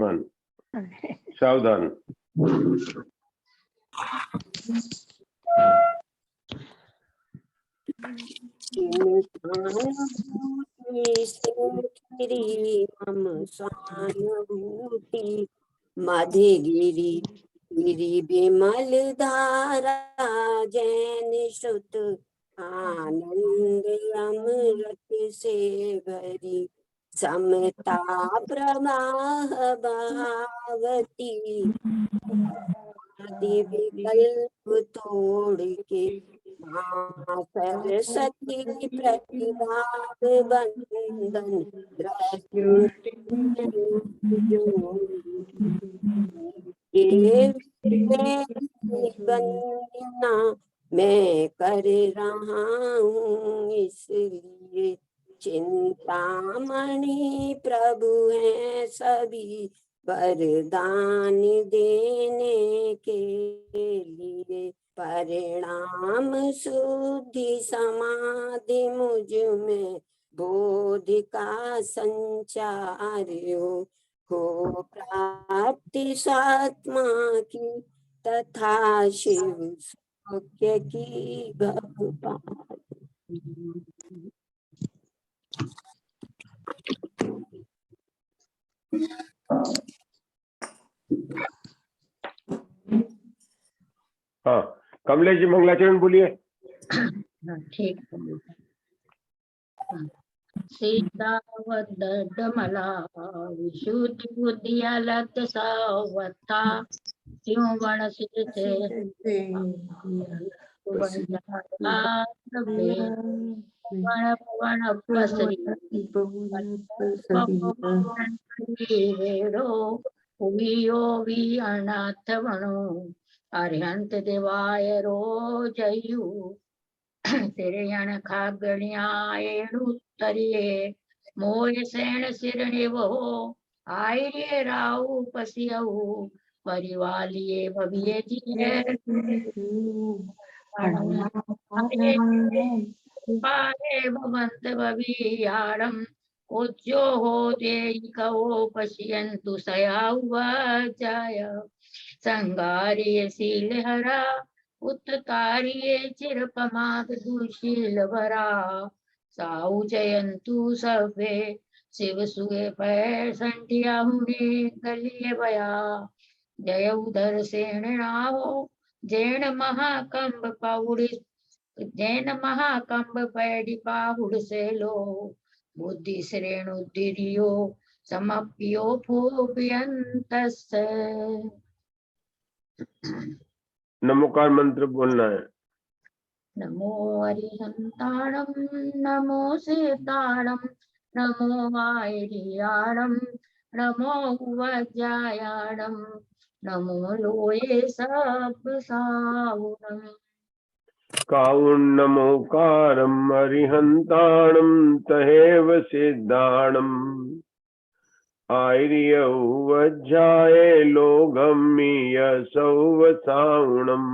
सावधान। मम स्वानुभूति मधे गिरी गिरी विमल धारा जैन श्रुत आनंद अमृत से भरी समता प्रवाह बहावती आदि विकल्प तोड़ के सरस्वती प्रतिभाग बंदन वंदना मैं कर रहा हूँ, इसलिए चिंतामणि प्रभु हैं सभी वरदान देने के लिए। परिणाम शुद्धि समाधि मुझ में बोध का संचार हो प्राप्ति स्वात्मा की तथा शिव सौख्य की भगवान। हाँ, कमलेश जी मंगलाचरण बोलिए। ठीक है। सीतावदमला विशुद्धि बुद्धियालत सावता क्यों वण से वण वण पसरी उवियो वी अनाथ वणो अरिहंत देवाय रो जयु तेरे यण खागणिया एणु तरिये मोय सेण सिरणे वो आयरे राउ पसियऊ परिवालिये भविये जिये पारे भवंत भवियाणम उज्जो हो देयिकवो पश्यन्तु सयावजाय संगारिये शीलहरा उत्तारिये चिरपमाद दुशील भरा साउ जयंतु सभे शिव सुए पैसंटिया हुने गलिए भया जय उधर सेण नाहो जैन महाकंब पाउड़ जैन महाकंब पैडी पाहुड़ से लो बुद्धि श्रेणु दिरियो समप्यो फूप्यंतस्य। नमोकार मंत्र बोलना है। नमो अरिहंताणम नमो सीताणम नमो वायरियाणम नमो वज्रायाणम नमो लोये सब सावणम। काउन नमोकारम अरिहंताणम तहेव सिद्धाणम आर्यौ वज्राये लोगम्मीय सौवसावणम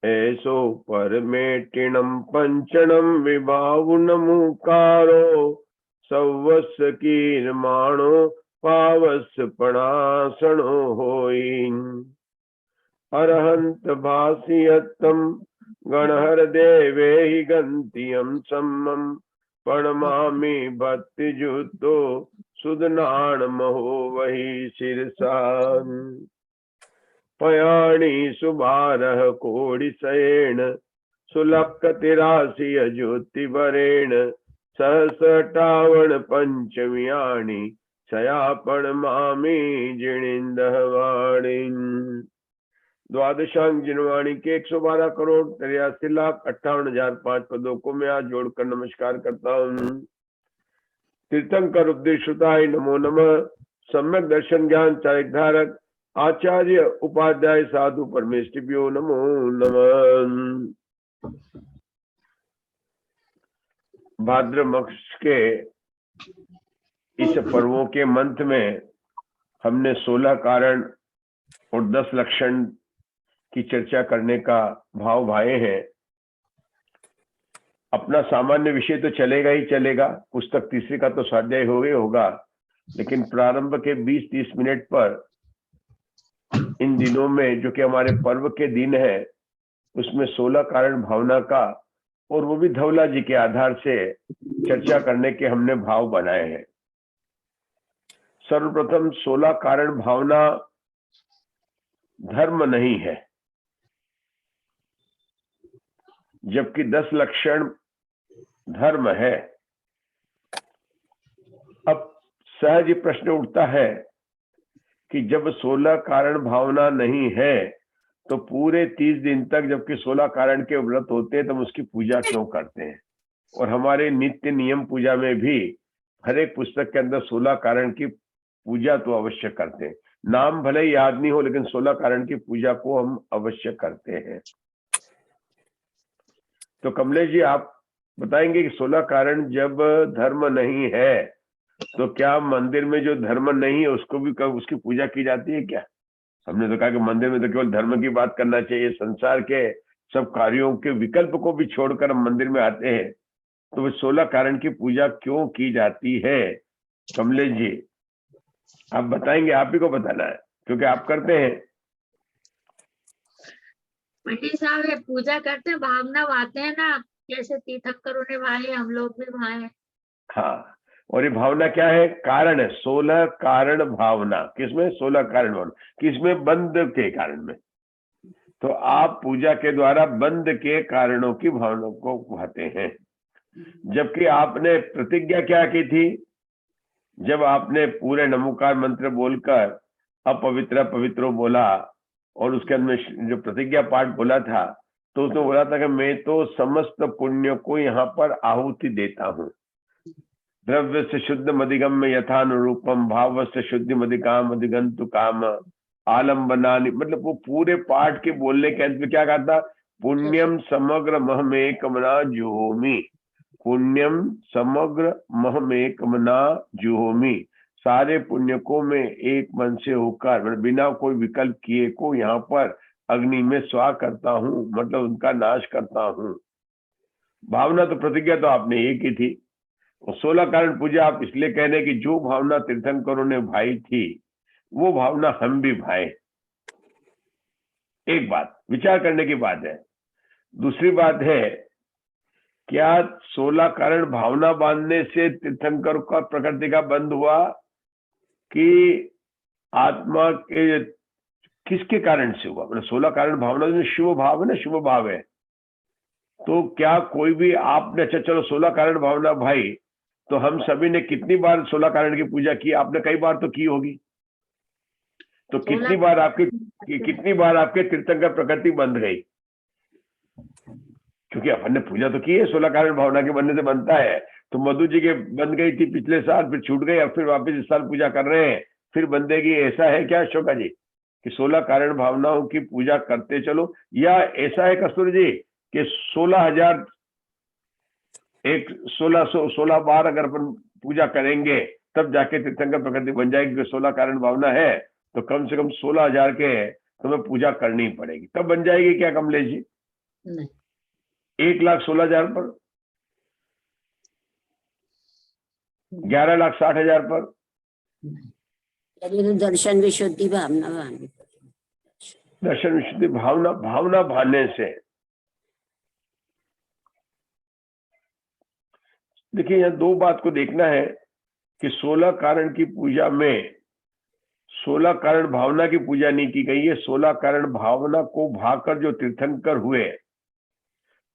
ऐसो परमेटिणम पंचणम विभावुनमुकारो सौवस कीर्माणो पावस पणासणो होई अरहंत भासियत्तम गणहर देवे गंतियम सम्मम प्रणमामि भक्ति जुतो सुदनाण महो वही शिरसान पयाणी सुबारह कोड़ि सयेण सुलक तिरासी ज्योति वरेण सहस्रटावण पंचमियाणी छयापण मामी जिणिंदवाणी द्वादशांग जिनवाणी के 112 करोड़ 83,58,005 पदों को मैं आज जोड़कर नमस्कार करता हूँ। तीर्थंकर उपदेशुताय नमो नमः। सम्यक दर्शन ज्ञान चारिक धारक आचार्य उपाध्याय साधु परमेष्टिभ्यो नमो नमः। भाद्र मास के इस पर्वों के मंत्र में हमने 16 कारण और 10 लक्षण की चर्चा करने का भाव भाए हैं। अपना सामान्य विषय तो चलेगा ही चलेगा, पुस्तक तीसरी का तो स्वाध्याय हो गया होगा, लेकिन प्रारंभ के 20-30 मिनट पर इन दिनों में जो कि हमारे पर्व के दिन है, उसमें 16 कारण भावना का और वो भी धवला जी के आधार से चर्चा करने के हमने भाव बनाए हैं। सर्वप्रथम 16 कारण भावना धर्म नहीं है, जबकि 10 लक्षण धर्म है। अब सहज प्रश्न उठता है कि जब 16 कारण भावना नहीं है तो पूरे 30 दिन तक जबकि 16 कारण के व्रत होते हैं तो हम उसकी पूजा क्यों करते हैं? और हमारे नित्य नियम पूजा में भी हर एक पुस्तक के अंदर 16 कारण की पूजा तो अवश्य करते हैं। नाम भले ही याद नहीं हो, लेकिन 16 कारण की पूजा को हम अवश्य करते हैं। तो कमलेश जी, आप बताएंगे कि 16 कारण जब धर्म नहीं है तो क्या मंदिर में जो धर्म नहीं है उसको भी उसकी पूजा की जाती है क्या? हमने तो कहा कि मंदिर में तो केवल धर्म की बात करना चाहिए, संसार के सब कार्यों के विकल्प को भी छोड़कर हम मंदिर में आते हैं, तो वो 16 कारण की पूजा क्यों की जाती है? कमलेश जी आप बताएंगे, आप ही को बताना है क्योंकि आप करते हैं। पंडित साहब ये पूजा करते हैं, भावना भाते हैं ना, जैसे तीर्थंकरों ने भाए हम लोग भी भाए। हाँ, और ये भावना क्या है? कारण है। 16 कारण भावना किसमें? 16 कारण भावना किसमें? बंध के कारण में। तो आप पूजा के द्वारा बंध के कारणों की भावना को भाते हैं, जबकि आपने प्रतिज्ञा क्या की थी? जब आपने पूरे नमोकार मंत्र बोलकर अपवित्र पवित्रो बोला और उसके अंदर जो प्रतिज्ञा पाठ बोला था, तो उसने बोला था कि मैं तो समस्त पुण्य को यहाँ पर आहुति देता हूँ। द्रव्य से शुद्ध मदिगम्य यथानुरूपम भाव से शुद्धि मदिकाम अधिगंतु काम आलम्बनानि, मतलब वो पूरे पाठ के बोलने के अंत में क्या कहा था? पुण्यम समग्र महमेकमना जुहोमि, पुण्यम समग्र महमेकमना जुहोमि, सारे पुण्य को मैं एक मन से होकर मतलब बिना कोई विकल्प किए को यहाँ पर अग्नि में स्वाह करता हूँ, मतलब उनका नाश करता हूँ। भावना तो प्रतिज्ञा तो आपने एक ही थी, और 16 कारण पूजा आप इसलिए कह रहे हैं कि जो भावना तीर्थंकरों ने भाई थी वो भावना हम भी भाए। एक बात विचार करने की बात है। दूसरी बात है, क्या 16 कारण भावना बांधने से तीर्थंकर का प्रकृति का बंध हुआ कि आत्मा के किसके कारण से हुआ? मतलब 16 कारण भावना में शुभ भाव है ना, शुभ भाव है। तो क्या कोई भी आपने, अच्छा चलो 16 कारण भावना भाई, तो हम सभी ने कितनी बार 16 कारण की पूजा की? आपने कई बार तो की होगी। तो कितनी बार आपके तीर्थंकर प्रकृति बंध गई? क्योंकि अपन ने पूजा तो की है, 16 कारण भावना के बनने से बनता है। तो मधु जी के बन गई थी पिछले साल, फिर छूट गई, अब फिर वापस इस साल पूजा कर रहे हैं, फिर बंधेगी। ऐसा है क्या अशोका जी कि 16 कारण भावनाओं की पूजा करते चलो, या ऐसा है कस्तूरी जी कि 16,000 16 बार अगर अपन पूजा करेंगे तब जाके तीर्थंकर प्रकृति बन जाएगी? क्योंकि 16 कारण भावना है तो कम से कम 16,000 के तुम्हें पूजा करनी पड़ेगी, तब बन जाएगी क्या कमलेश जी? नहीं। 1,16,000 पर, 11,60,000 पर? तो दर्शन विशुद्धि भावना भावना, दर्शन विशुद्धि भावना भाने से। देखिए यहाँ दो बात को देखना है कि 16 कारण की पूजा में 16 कारण भावना की पूजा नहीं की गई है। 16 कारण भावना को भाकर जो तीर्थंकर हुए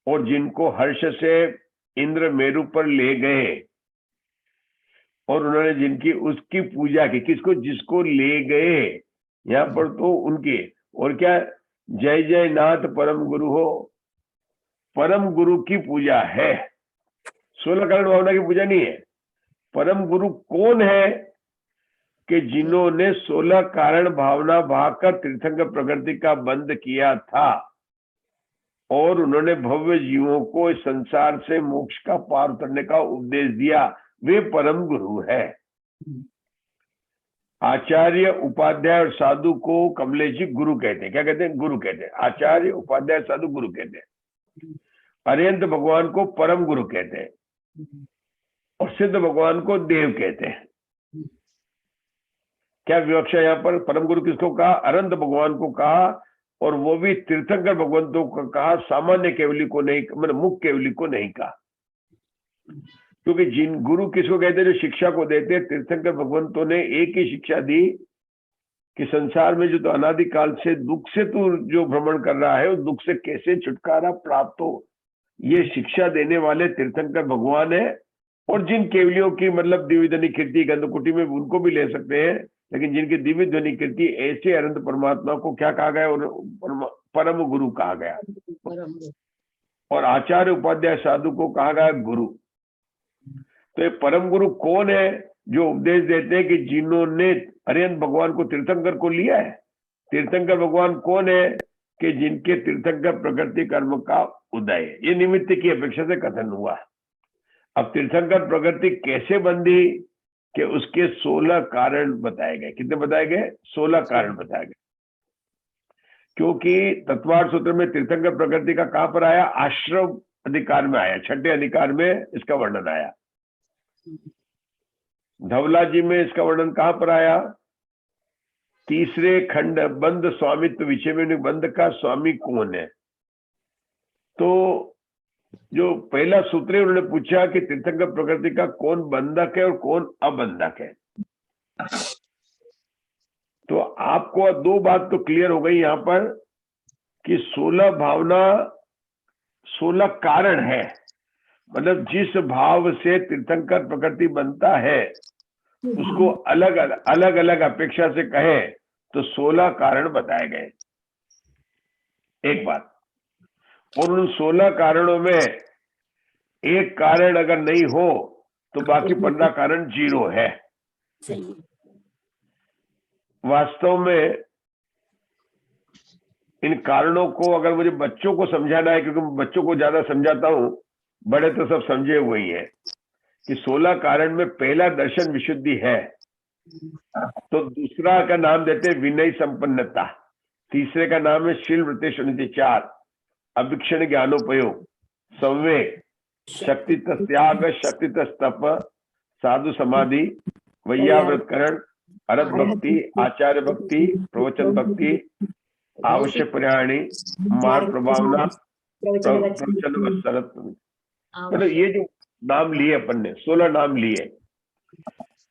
और जिनको हर्ष से इंद्र मेरु पर ले गए और उन्होंने जिनकी उसकी पूजा की, किसको? जिसको ले गए यहाँ पर तो उनके, और क्या जय जय नाथ परम गुरु हो, परम गुरु की पूजा है। 16 कारण भावना की पूजा नहीं है। परम गुरु कौन है? कि जिन्होंने 16 कारण भावना भाकर तीर्थंकर प्रकृति का बंध किया था और उन्होंने भव्य जीवों को इस संसार से मोक्ष का पार उतरने का उपदेश दिया, वे परम गुरु है। आचार्य उपाध्याय और साधु को कमलेश जी गुरु कहते हैं। क्या कहते हैं? गुरु कहते हैं। आचार्य उपाध्याय साधु गुरु कहते हैं। अरिहंत भगवान को परम गुरु कहते हैं और सिद्ध भगवान को देव कहते हैं। क्या विवक्षा यहाँ पर? परम गुरु किसको कहा? अनंत भगवान को कहा, और वो भी तीर्थंकर भगवंतों को कहा, सामान्य केवली को नहीं, मतलब मुख्य केवली को नहीं कहा। क्योंकि जिन गुरु किसको कहते हैं? जो शिक्षा को देते हैं। तीर्थंकर भगवंतों ने एक ही शिक्षा दी कि संसार में जो तो अनादिकाल से दुख से तू जो भ्रमण कर रहा है, उस दुख से कैसे छुटकारा प्राप्त हो, ये शिक्षा देने वाले तीर्थंकर भगवान है। और जिन केवलियों की मतलब दिव्य ध्वनि कीर्ति गंधकुटी में उनको भी ले सकते हैं, लेकिन जिनकी दिव्य ध्वनि कीर्ति ऐसे अनंत परमात्मा को क्या कहा गया? और परम गुरु कहा गया, और आचार्य उपाध्याय साधु को कहा गया गुरु। तो ये परम गुरु कौन है? जो उपदेश देते हैं कि जिन्होंने अरिहंत भगवान को तीर्थंकर को लिया है। तीर्थंकर भगवान कौन है? कि जिनके तीर्थंकर प्रकृति कर्म का उदय है। ये निमित्त की अपेक्षा से कथन हुआ। अब तीर्थंकर प्रकृति कैसे बंधी? कि उसके 16 कारण बताए गए। कितने बताए गए? 16 कारण बताए गए। क्योंकि तत्वार्थ सूत्र में तीर्थंकर प्रकृति का कहां पर आया? आश्रम अधिकार में आया, 6ठे अधिकार में इसका वर्णन आया। धवला जी में इसका वर्णन कहां पर आया? 3रे खंड बंध स्वामित्व विषय में। बंध का स्वामी कौन है? तो जो पहला सूत्र है, उन्होंने पूछा कि तीर्थंकर प्रकृति का कौन बंधक है और कौन अबंधक है। तो आपको 2 बात तो क्लियर हो गई यहाँ पर कि 16 भावना 16 कारण है। मतलब जिस भाव से तीर्थंकर प्रकृति बनता है उसको अलग अलग अपेक्षा से कहे तो 16 कारण बताए गए। एक बात। और उन 16 कारणों में एक कारण अगर नहीं हो तो बाकी 15 कारण 0 है। वास्तव में इन कारणों को अगर मुझे बच्चों को समझाना है, क्योंकि बच्चों को ज्यादा समझाता हूं, बड़े तो सब समझे हुए ही है कि 16 कारण में पहला दर्शन विशुद्धि है। तो दूसरा का नाम देते हैं विनय संपन्नता, तीसरे का नाम है शील वृत्ति सुनीति 4, अभिक्षण ज्ञानोपयोग, संवेग, शक्ति त्याग, शक्ति तप, साधु समाधि, वैयाव्रतकरण, अरत भक्ति, आचार्य भक्ति, प्रवचन भक्ति, आवश्यक परिहाणी, मार्ग प्रभावना, प्रवचन वत्सरत। मतलब ये जो नाम लिए अपन ने 16 नाम लिए,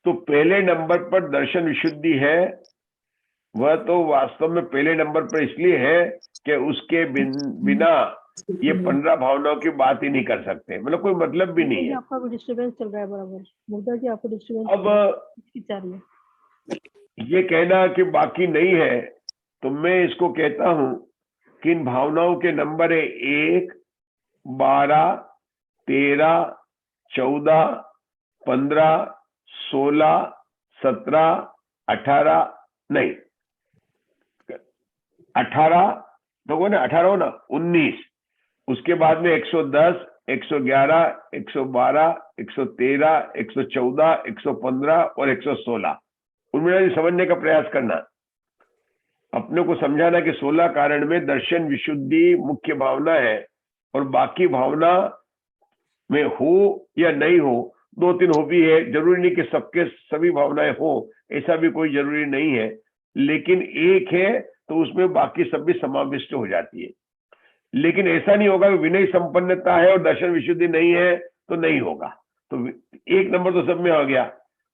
तो पहले नंबर पर दर्शन विशुद्धि है। वह तो वास्तव में पहले नंबर पर इसलिए है कि उसके बिना ये 15 भावनाओं की बात ही नहीं कर सकते, मतलब कोई मतलब भी नहीं है। आपका डिस्टर्बेंस चल रहा है बराबर। मुर्दा जी आपको डिस्टर्बेंस अब ये कहना कि बाकी नहीं है, तो मैं इसको कहता हूं कि इन भावनाओं के नंबर है 1, 12, 13, 14, 15, 16, 17, 18, नहीं 18 तो ना 18 हो ना, 19, उसके बाद में 110, 111, 112, 113, 114, 115 और 116। उनमें समझने का प्रयास करना, अपने को समझाना कि 16 कारण में दर्शन विशुद्धि मुख्य भावना है, और बाकी भावना में हो या नहीं हो, 2-3 हो भी है, जरूरी नहीं कि सबके सभी भावनाएं हो, ऐसा भी कोई जरूरी नहीं है। लेकिन एक है तो उसमें बाकी सब भी समाविष्ट हो जाती है। लेकिन ऐसा नहीं होगा कि विनय संपन्नता है और दर्शन विशुद्धि नहीं है तो नहीं होगा। तो एक नंबर तो सब में आ गया।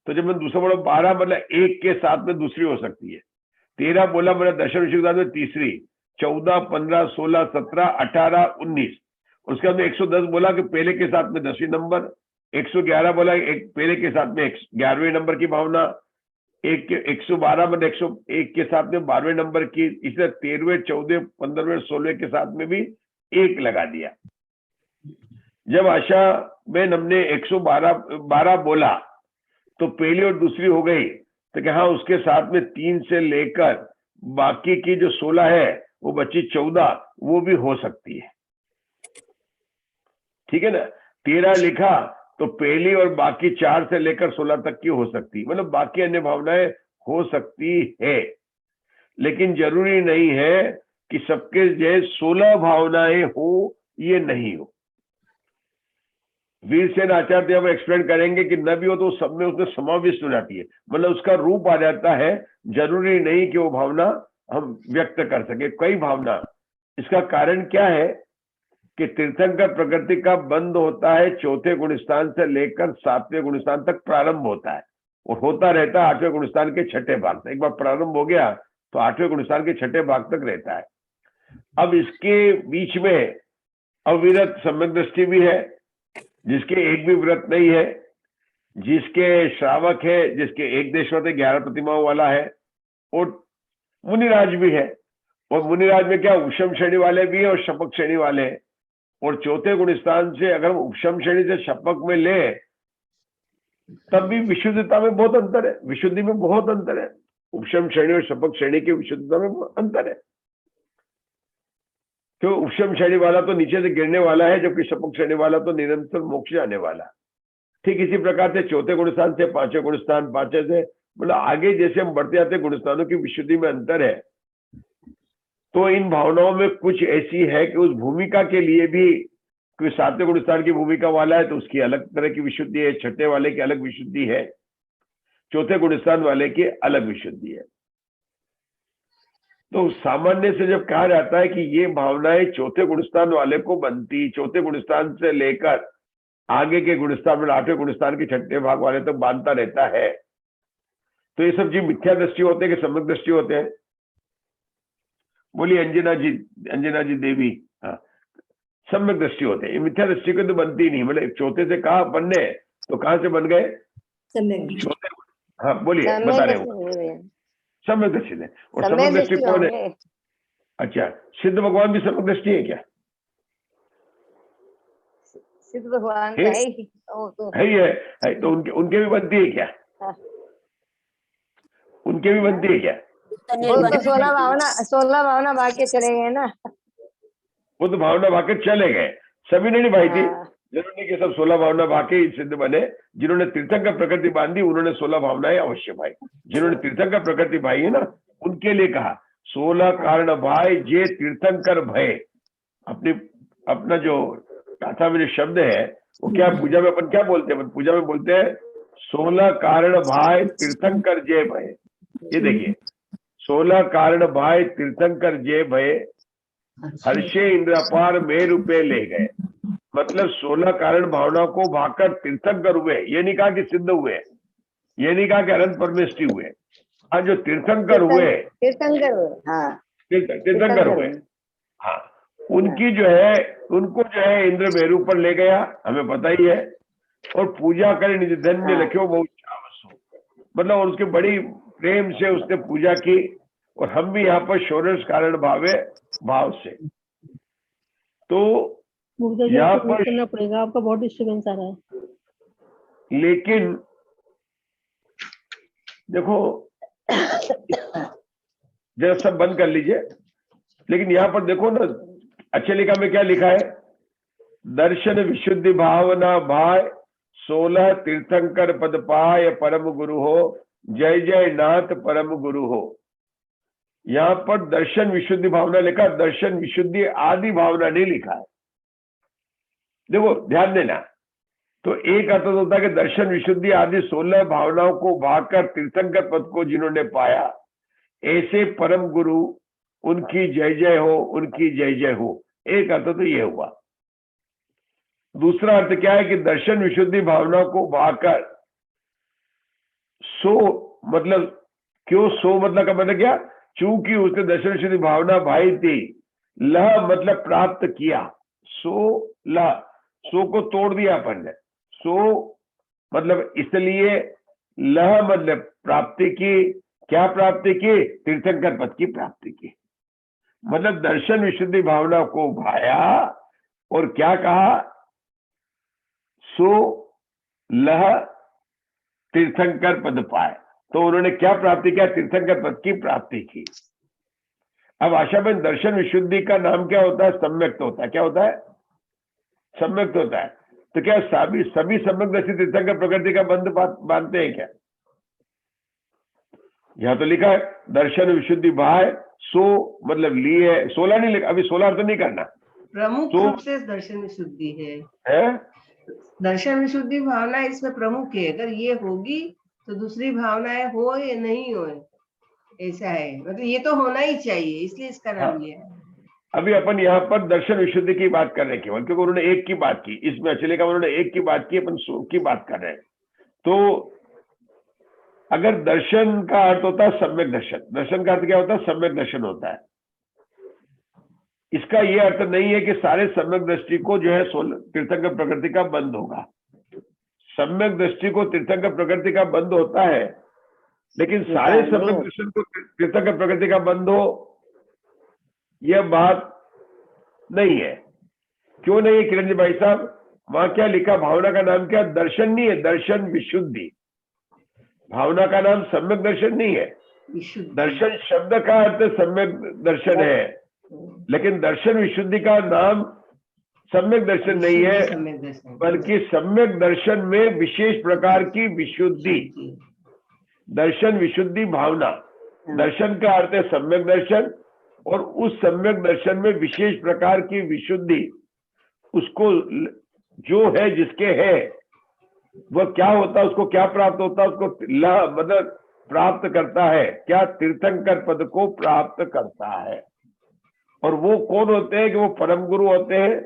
तो जब मैं दूसरा बोला 12 मतलब एक के साथ में दूसरी हो सकती है, 13 बोला मतलब दर्शन विशुद्धि में तीसरी, 14, 15, 16, 17, 18, 19, उसके बाद 110 बोला कि पहले के साथ में 10वीं नंबर, 111 बोला एक पहले के साथ में 11वें नंबर की भावना, 112 मतलब 101 के साथ में 12वें नंबर की, इसलिए 13वें, 14वें, 15वें, 16वें के साथ में भी 1 लगा दिया। जब आशा में हमने 112 बोला तो पहली और दूसरी हो गई, तो क्या हाँ उसके साथ में 3 से लेकर बाकी की जो 16 है वो बची 14, वो भी हो सकती है। ठीक है ना। 13 लिखा तो पहली और बाकी 4 से लेकर 16 तक की हो सकती, मतलब बाकी अन्य भावनाएं हो सकती है, लेकिन जरूरी नहीं है कि सबके जैसे 16 भावनाएं हो, ये नहीं हो। वीरसेन आचार्य अब एक्सप्लेन करेंगे कि न भी हो तो सब में उसमें समाविष्ट हो जाती है, मतलब उसका रूप आ जाता है। जरूरी नहीं कि वो भावना हम व्यक्त कर सके, कई भावना। इसका कारण क्या है कि तीर्थंकर प्रकृति का बंद होता है चौथे गुणस्थान से लेकर 7वें गुणस्थान तक प्रारंभ होता है, और होता रहता है 8वें गुणस्थान के 6ठे भाग तक। एक बार प्रारंभ हो गया तो 8वें गुणस्थान के 6ठे भाग तक रहता है। अब इसके बीच में अविरत सम्यक दृष्टि भी है, जिसके एक भी व्रत नहीं है, जिसके श्रावक है, जिसके एक देशवते 11 प्रतिमाओं वाला है, और मुनिराज भी है। और मुनिराज में क्या उपशम श्रेणी वाले भी है और शपक श्रेणी वाले हैं। और चौथे गुणस्थान से अगर उपशम श्रेणी से शपक में ले तब भी विशुद्धता में बहुत अंतर है, विशुद्धि में बहुत अंतर है। उपशम श्रेणी और शपक श्रेणी की विशुद्धता में अंतर है। तो उपशम श्रेणी वाला तो नीचे से गिरने वाला है, जबकि शपक श्रेणी वाला तो निरंतर मोक्ष जाने वाला। ठीक इसी प्रकार से चौथे गुणस्थान से 5वें गुणस्थान, 5वें से मतलब आगे जैसे हम बढ़ते जाते गुणस्थानों की विशुद्धि में अंतर है। तो इन भावनाओं में कुछ ऐसी है कि उस भूमिका के लिए भी, कोई 7वें गुणस्थान की भूमिका वाला है तो उसकी अलग तरह की विशुद्धि है, 6ठे वाले की अलग विशुद्धि है, चौथे गुणस्थान वाले की अलग विशुद्धि है। तो सामान्य से जब कहा जाता है कि ये भावनाएं चौथे गुणस्थान वाले को बनती, चौथे गुणस्थान से लेकर आगे के गुणस्थान में 8वें गुणस्थान के 6ठे भाग वाले तक बांधता रहता है, तो ये सब जी मिथ्या दृष्टि होते हैं कि सम्यक दृष्टि होते हैं? बोलिए अंजना जी देवी। हाँ, सम्यक दृष्टि होते हैं। ये मिथ्या दृष्टि को तो बनती ही नहीं। मतलब चौथे से कहा बनने, तो कहां से बन गए? चौथे। हाँ बोलिए, बता रहे हो। सम्यक दृष्टि है। और सम्यक दृष्टि कौन है? अच्छा, सिद्ध भगवान भी सम्यक दृष्टि है क्या? सिद्ध भगवान का है ही, तो है तो उनके भी बनती है क्या? उनके भी बनती है क्या? वो तो 16 भावना भाग के चले गए ना। वो तो भावना भाग के चले गए, सभी ने नहीं भाई थी। जरूरी कि सब 16 भावना भाग के सिद्ध बने। जिन्होंने तीर्थंकर प्रकृति बांधी उन्होंने 16 भावनाएं अवश्य भाई। जिन्होंने तीर्थंकर प्रकृति भाई है ना, उनके लिए कहा 16 कारण भाई जे तीर्थंकर भय। अपना जो गाथा में जो शब्द है वो क्या, पूजा में अपन क्या बोलते हैं? पूजा में बोलते हैं 16 कारण भाई तीर्थंकर जय भय। ये देखिए, 16 कारण भाई तीर्थंकर जय भय, हर्षे इंद्रपार में रूपे ले गए। मतलब 16 कारण भावना को भागकर तीर्थंकर हुए। ये नहीं कहा कि सिद्ध हुए, ये नहीं कहा कि अनंत परमेष्टि हुए। हाँ, जो तीर्थंकर हुए, तीर्थंकर हुए, हाँ, उनकी जो है, उनको जो है इंद्र मेरू पर ले गया, हमें पता ही है। और पूजा करे निज धन्य लख्यो बहुत चावसो, मतलब उसके बड़ी प्रेम से उसने पूजा की। और हम भी यहाँ पर षोडश कारण भावे भाव से, तो यहाँ पर करना पड़ेगा। आपका बहुत डिस्टर्बेंस आ रहा है। लेकिन देखो जरा सब बंद कर लीजिए। लेकिन यहाँ पर देखो ना, अच्छे लिखा में क्या लिखा है? दर्शन विशुद्धि भावना भाय 16 तीर्थंकर पद पाय परम गुरु हो, जय जय नाथ परम गुरु हो। यहाँ पर दर्शन विशुद्धि भावना लिखा, दर्शन विशुद्धि आदि भावना नहीं लिखा है। देखो ध्यान देना। तो एक अर्थ होता है कि दर्शन विशुद्धि आदि 16 भावनाओं को भागकर तीर्थंकर पद को जिन्होंने पाया, ऐसे परम गुरु उनकी जय जय हो, उनकी जय जय हो। एक अर्थ तो ये हुआ। दूसरा अर्थ क्या है कि दर्शन विशुद्धि भावना को भागकर, सो मतलब क्यों, सो मतलब का मतलब क्या? चूंकि उसने दर्शन विशुद्धि भावना भाई थी, लह मतलब प्राप्त किया, सो लह, सो को तोड़ दिया अपन ने, सो मतलब इसलिए, लह मतलब प्राप्ति की। क्या प्राप्ति की? तीर्थंकर पद की प्राप्ति की। मतलब दर्शन विशुद्धि भावना को भाया और क्या कहा? सो लह तीर्थंकर पद पाए। तो उन्होंने क्या प्राप्ति किया? तीर्थंकर पद की प्राप्ति की। अब आशाबेन, दर्शन विशुद्धि का नाम क्या होता है? सम्यक्त होता है। क्या होता है? सम्यक्त होता है। तो क्या सभी सम्यक दर्शी तीर्थंकर प्रकृति का बंध बांधते हैं क्या? यहां तो लिखा है दर्शन विशुद्धि भाई, सो मतलब लिए, 16 नहीं लिखा, अभी 16 अर्थ नहीं करना। प्रमुख रूप से दर्शन विशुद्धि है। दर्शन विशुद्धि भावना इसमें प्रमुख है। अगर ये होगी तो दूसरी भावनाएं हो या नहीं हो, ऐसा है। मतलब ये तो होना ही चाहिए, इसलिए इसका नाम हाँ। लिया है। अभी अपन यहाँ पर दर्शन विशुद्धि की बात कर रहे हैं केवल, क्योंकि उन्होंने एक की बात की, इसमें चले का उन्होंने एक की बात की, अपन 100 की बात कर रहे हैं। तो अगर दर्शन का अर्थ होता है सम्यक दर्शन, दर्शन का अर्थ क्या होता है? सम्यक दर्शन होता है। इसका यह अर्थ नहीं है कि सारे सम्यक दृष्टि को जो है तीर्थंकर प्रकृति का बंद होगा। सम्यक दृष्टि को तीर्थंकर प्रकृति का बंद होता है, लेकिन सारे सम्यक दर्शन को तीर्थंकर प्रकृति का बंद हो, यह बात नहीं है। क्यों नहीं है किरण जी भाई साहब? वहां क्या लिखा? भावना का नाम क्या? दर्शन नहीं है, दर्शन विशुद्धि। भावना का नाम सम्यक दर्शन नहीं है। दर्शन शब्द का अर्थ सम्यक दर्शन है, लेकिन दर्शन विशुद्धि का नाम सम्यक दर्शन नहीं है, बल्कि सम्यक दर्शन में विशेष प्रकार की विशुद्धि। दर्शन विशुद्धि भावना, दर्शन का अर्थ है सम्यक दर्शन, और उस सम्यक दर्शन में विशेष प्रकार की विशुद्धि, उसको जो है जिसके है वह क्या होता है, उसको क्या प्राप्त होता है? उसको मतलब प्राप्त करता है क्या? तीर्थंकर पद को प्राप्त करता है। और वो कौन होते हैं? कि वो परम गुरु होते हैं,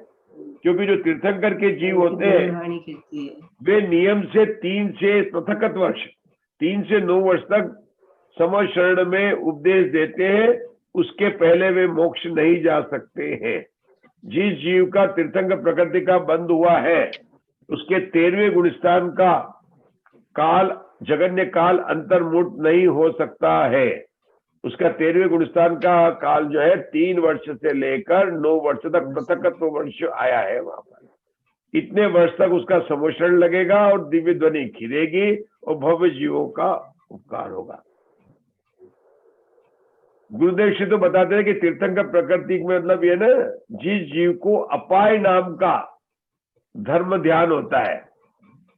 क्योंकि जो तीर्थंकर के जीव होते हैं वे नियम से 3 से पृथकत वर्ष 3 से 9 वर्ष तक समशरण में उपदेश देते हैं। उसके पहले वे मोक्ष नहीं जा सकते हैं। जिस जीव का तीर्थंकर प्रकृति का बंद हुआ है, उसके 13वें गुणस्थान का काल, जगन्य काल अंतर्मुक्त नहीं हो सकता है। उसका 13वें गुणस्थान का काल जो है 3 वर्ष से लेकर 9 वर्ष तक पृथकत्व वर्ष आया है। वहां पर इतने वर्ष तक उसका समोषण लगेगा और दिव्य ध्वनि खिलेगी और भव्य जीवों का उपकार होगा। गुरुदेव श्री तो बताते हैं कि तीर्थंकर प्रकृति में मतलब ये ना, जिस जीव को अपाय नाम का धर्म ध्यान होता है।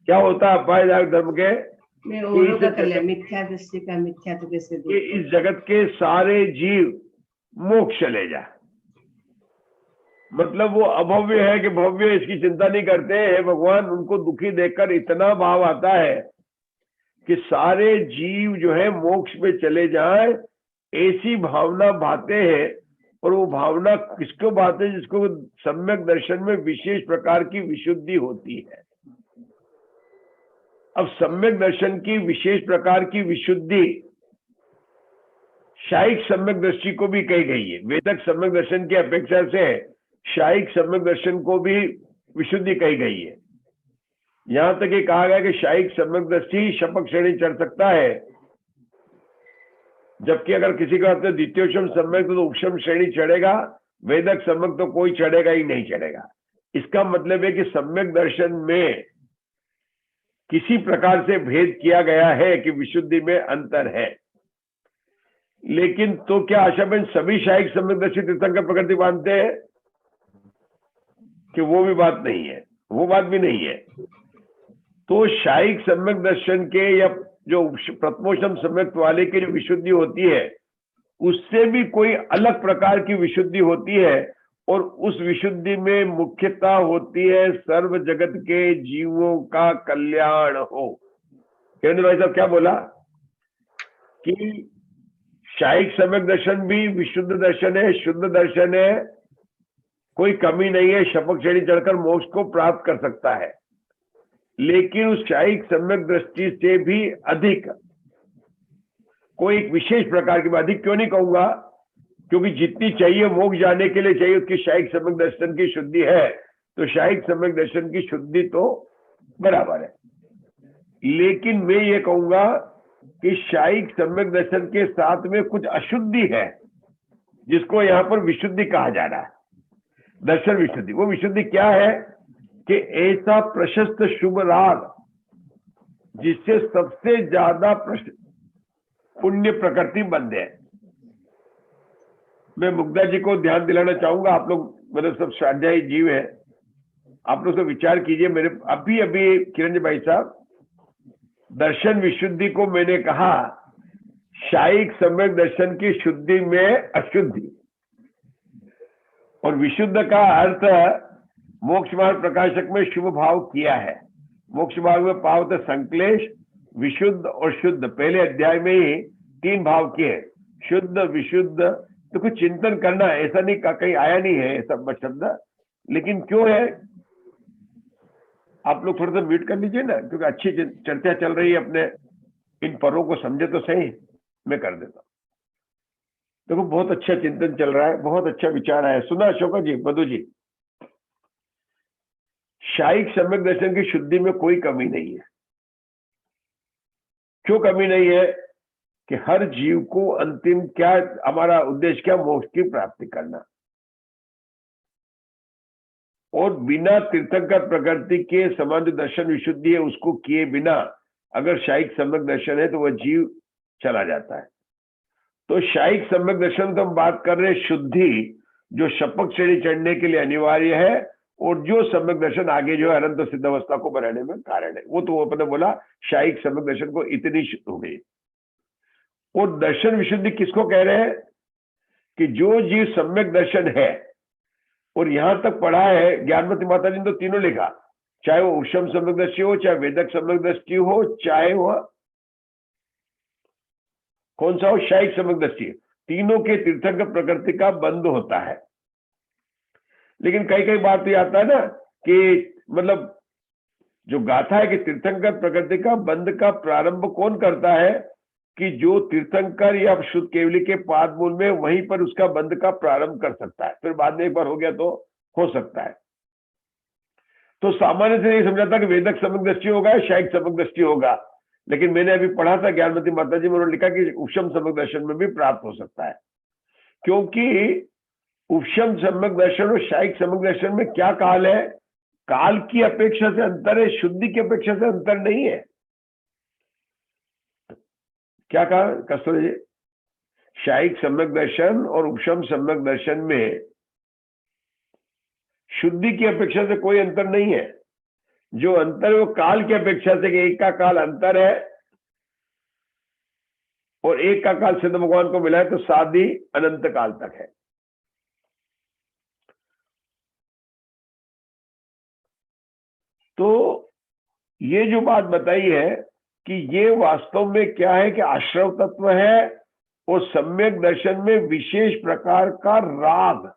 क्या होता है अपाय नाम धर्म के? मिथ्या दृष्टि का मिथ्या तो कैसे कि इस जगत के सारे जीव मोक्ष चले जाए। मतलब वो अभव्य है कि भव्य, इसकी चिंता नहीं करते हैं भगवान। उनको दुखी देखकर इतना भाव आता है कि सारे जीव जो है मोक्ष में चले जाएं, ऐसी भावना भाते हैं। और वो भावना किसको भाते? जिसको सम्यक दर्शन में विशेष प्रकार की विशुद्धि होती है। अब सम्यक दर्शन की विशेष प्रकार की विशुद्धि शायिक सम्यक दृष्टि को भी कही गई है। वेदक सम्यक दर्शन की अपेक्षा से शायिक सम्यक दर्शन को भी विशुद्धि कही गई है। यहां तक ये कहा गया कि शायिक सम्यक दृष्टि शपक श्रेणी चढ़ सकता है, जबकि अगर किसी का अर्थ द्वितीयोक्षम सम्यक तो उपशम श्रेणी चढ़ेगा, वेदक सम्यक तो कोई चढ़ेगा ही नहीं चढ़ेगा। इसका मतलब है कि सम्यक दर्शन में किसी प्रकार से भेद किया गया है कि विशुद्धि में अंतर है। लेकिन तो क्या आशाबेन सभी शायिक सम्यक दर्शी तीर्थंकर प्रकृति मानते हैं? कि वो भी बात नहीं है, वो बात भी नहीं है। तो शायिक सम्यक दर्शन के या जो प्रथमोषम सम्यक वाले की जो विशुद्धि होती है, उससे भी कोई अलग प्रकार की विशुद्धि होती है। और उस विशुद्धि में मुख्यता होती है सर्व जगत के जीवों का कल्याण हो। केंद्र भाई साहब क्या बोला? कि शायिक सम्यक दर्शन भी विशुद्ध दर्शन है, शुद्ध दर्शन है, कोई कमी नहीं है, शपथ श्रेणी चढ़कर मोक्ष को प्राप्त कर सकता है। लेकिन उस शायिक सम्यक दृष्टि से भी अधिक कोई एक विशेष प्रकार की, अधिक क्यों नहीं कहूंगा, क्योंकि जितनी चाहिए मोक्ष जाने के लिए चाहिए उसकी शायिक सम्यक दर्शन की शुद्धि है, तो शायिक सम्यक दर्शन की शुद्धि तो बराबर है। लेकिन मैं ये कहूंगा कि शायिक सम्यक दर्शन के साथ में कुछ अशुद्धि है, जिसको यहाँ पर विशुद्धि कहा जा रहा है, दर्शन विशुद्धि। वो विशुद्धि क्या है? कि ऐसा प्रशस्त शुभ राग जिससे सबसे ज्यादा पुण्य प्रकृति बंधे है। मैं मुग्धा जी को ध्यान दिलाना चाहूंगा, आप लोग मतलब सब स्वाध्यायी जीव है, आप लोग तो विचार कीजिए। मेरे अभी अभी किरण जी भाई साहब, दर्शन विशुद्धि को मैंने कहा शायिक सम्यक दर्शन की शुद्धि में अशुद्धि, और विशुद्ध का अर्थ मोक्ष मार्ग प्रकाशक में शुभ भाव किया है। मोक्ष मार्ग में पावत संक्लेश, विशुद्ध और शुद्ध, पहले अध्याय में ही 3 भाव किए, शुद्ध विशुद्ध। तो कुछ चिंतन करना है, ऐसा नहीं कहीं आया नहीं है सब शब्द, लेकिन क्यों है, आप लोग थोड़ा सा म्यूट कर लीजिए ना, क्योंकि अच्छी चर्चा चल रही है, अपने इन परों को समझे तो सही। मैं कर देता हूँ। देखो बहुत अच्छा चिंतन चल रहा है, बहुत अच्छा विचार है। सुना अशोका जी, मधु जी, शाइक सम्यक दर्शन की शुद्धि में कोई कमी नहीं है। क्यों कमी नहीं है? कि हर जीव को अंतिम क्या, हमारा उद्देश्य क्या, मोक्ष की प्राप्ति करना। और बिना तीर्थंकर प्रकृति के समान जो दर्शन विशुद्धि है उसको किए बिना अगर शाइक सम्यक दर्शन है तो वह जीव चला जाता है। तो शाइक सम्यक दर्शन तो हम बात कर रहे हैं शुद्धि, जो शपथ श्रेणी चढ़ने के लिए अनिवार्य है, और जो सम्यक दर्शन आगे जो है अनंत सिद्ध अवस्था को बनाने में कारण है। वो तो अपने बोला शाइक सम्यक दर्शन को इतनी शुद्ध हो गई। और दर्शन विशुद्धि किसको कह रहे हैं? कि जो जीव सम्यक दर्शन है, और यहां तक पढ़ा है ज्ञानमती माता जी ने तो तीनों लिखा, चाहे वो उषम सम्यक दृष्टि हो, चाहे वेदक सम्यक दृष्टि हो, चाहे वह कौन सा हो, शाइक सम्यक दृष्टि, तीनों के तीर्थंकर प्रकृति का बंध होता है। लेकिन कई कई बार तो ये आता है ना कि मतलब जो गाथा है कि तीर्थंकर प्रकृति का बंध का प्रारंभ कौन करता है? कि जो तीर्थंकर या शुद्ध केवली के पाद मूल में, वहीं पर उसका बंध का प्रारंभ कर सकता है, फिर बाद में एक बार हो गया तो हो सकता है। तो सामान्य से नहीं समझा था कि वेदक सम्यक दृष्टि होगा या शाइक सम्यक दृष्टि होगा, लेकिन मैंने अभी पढ़ा था ज्ञानमती माता जी में, उन्होंने लिखा कि उपशम सम्यक दर्शन में भी प्राप्त हो सकता है। क्योंकि उपशम सम्यक दर्शन और शाइक सम्यक दर्शन में क्या काल है? काल की अपेक्षा से अंतर है, शुद्धि की अपेक्षा से अंतर नहीं है। क्या कहा कस्तूरी जी? शाइक सम्यक दर्शन और उपशम सम्यक दर्शन में शुद्धि की अपेक्षा से कोई अंतर नहीं है। जो अंतर है वो काल की अपेक्षा से, कि एक का काल अंतर है और एक का काल सिद्ध भगवान को मिला है, तो साधी अनंत काल तक है। तो ये जो बात बताई है कि ये वास्तव में क्या है कि आश्रव तत्व है, और सम्यक दर्शन में विशेष प्रकार का राग,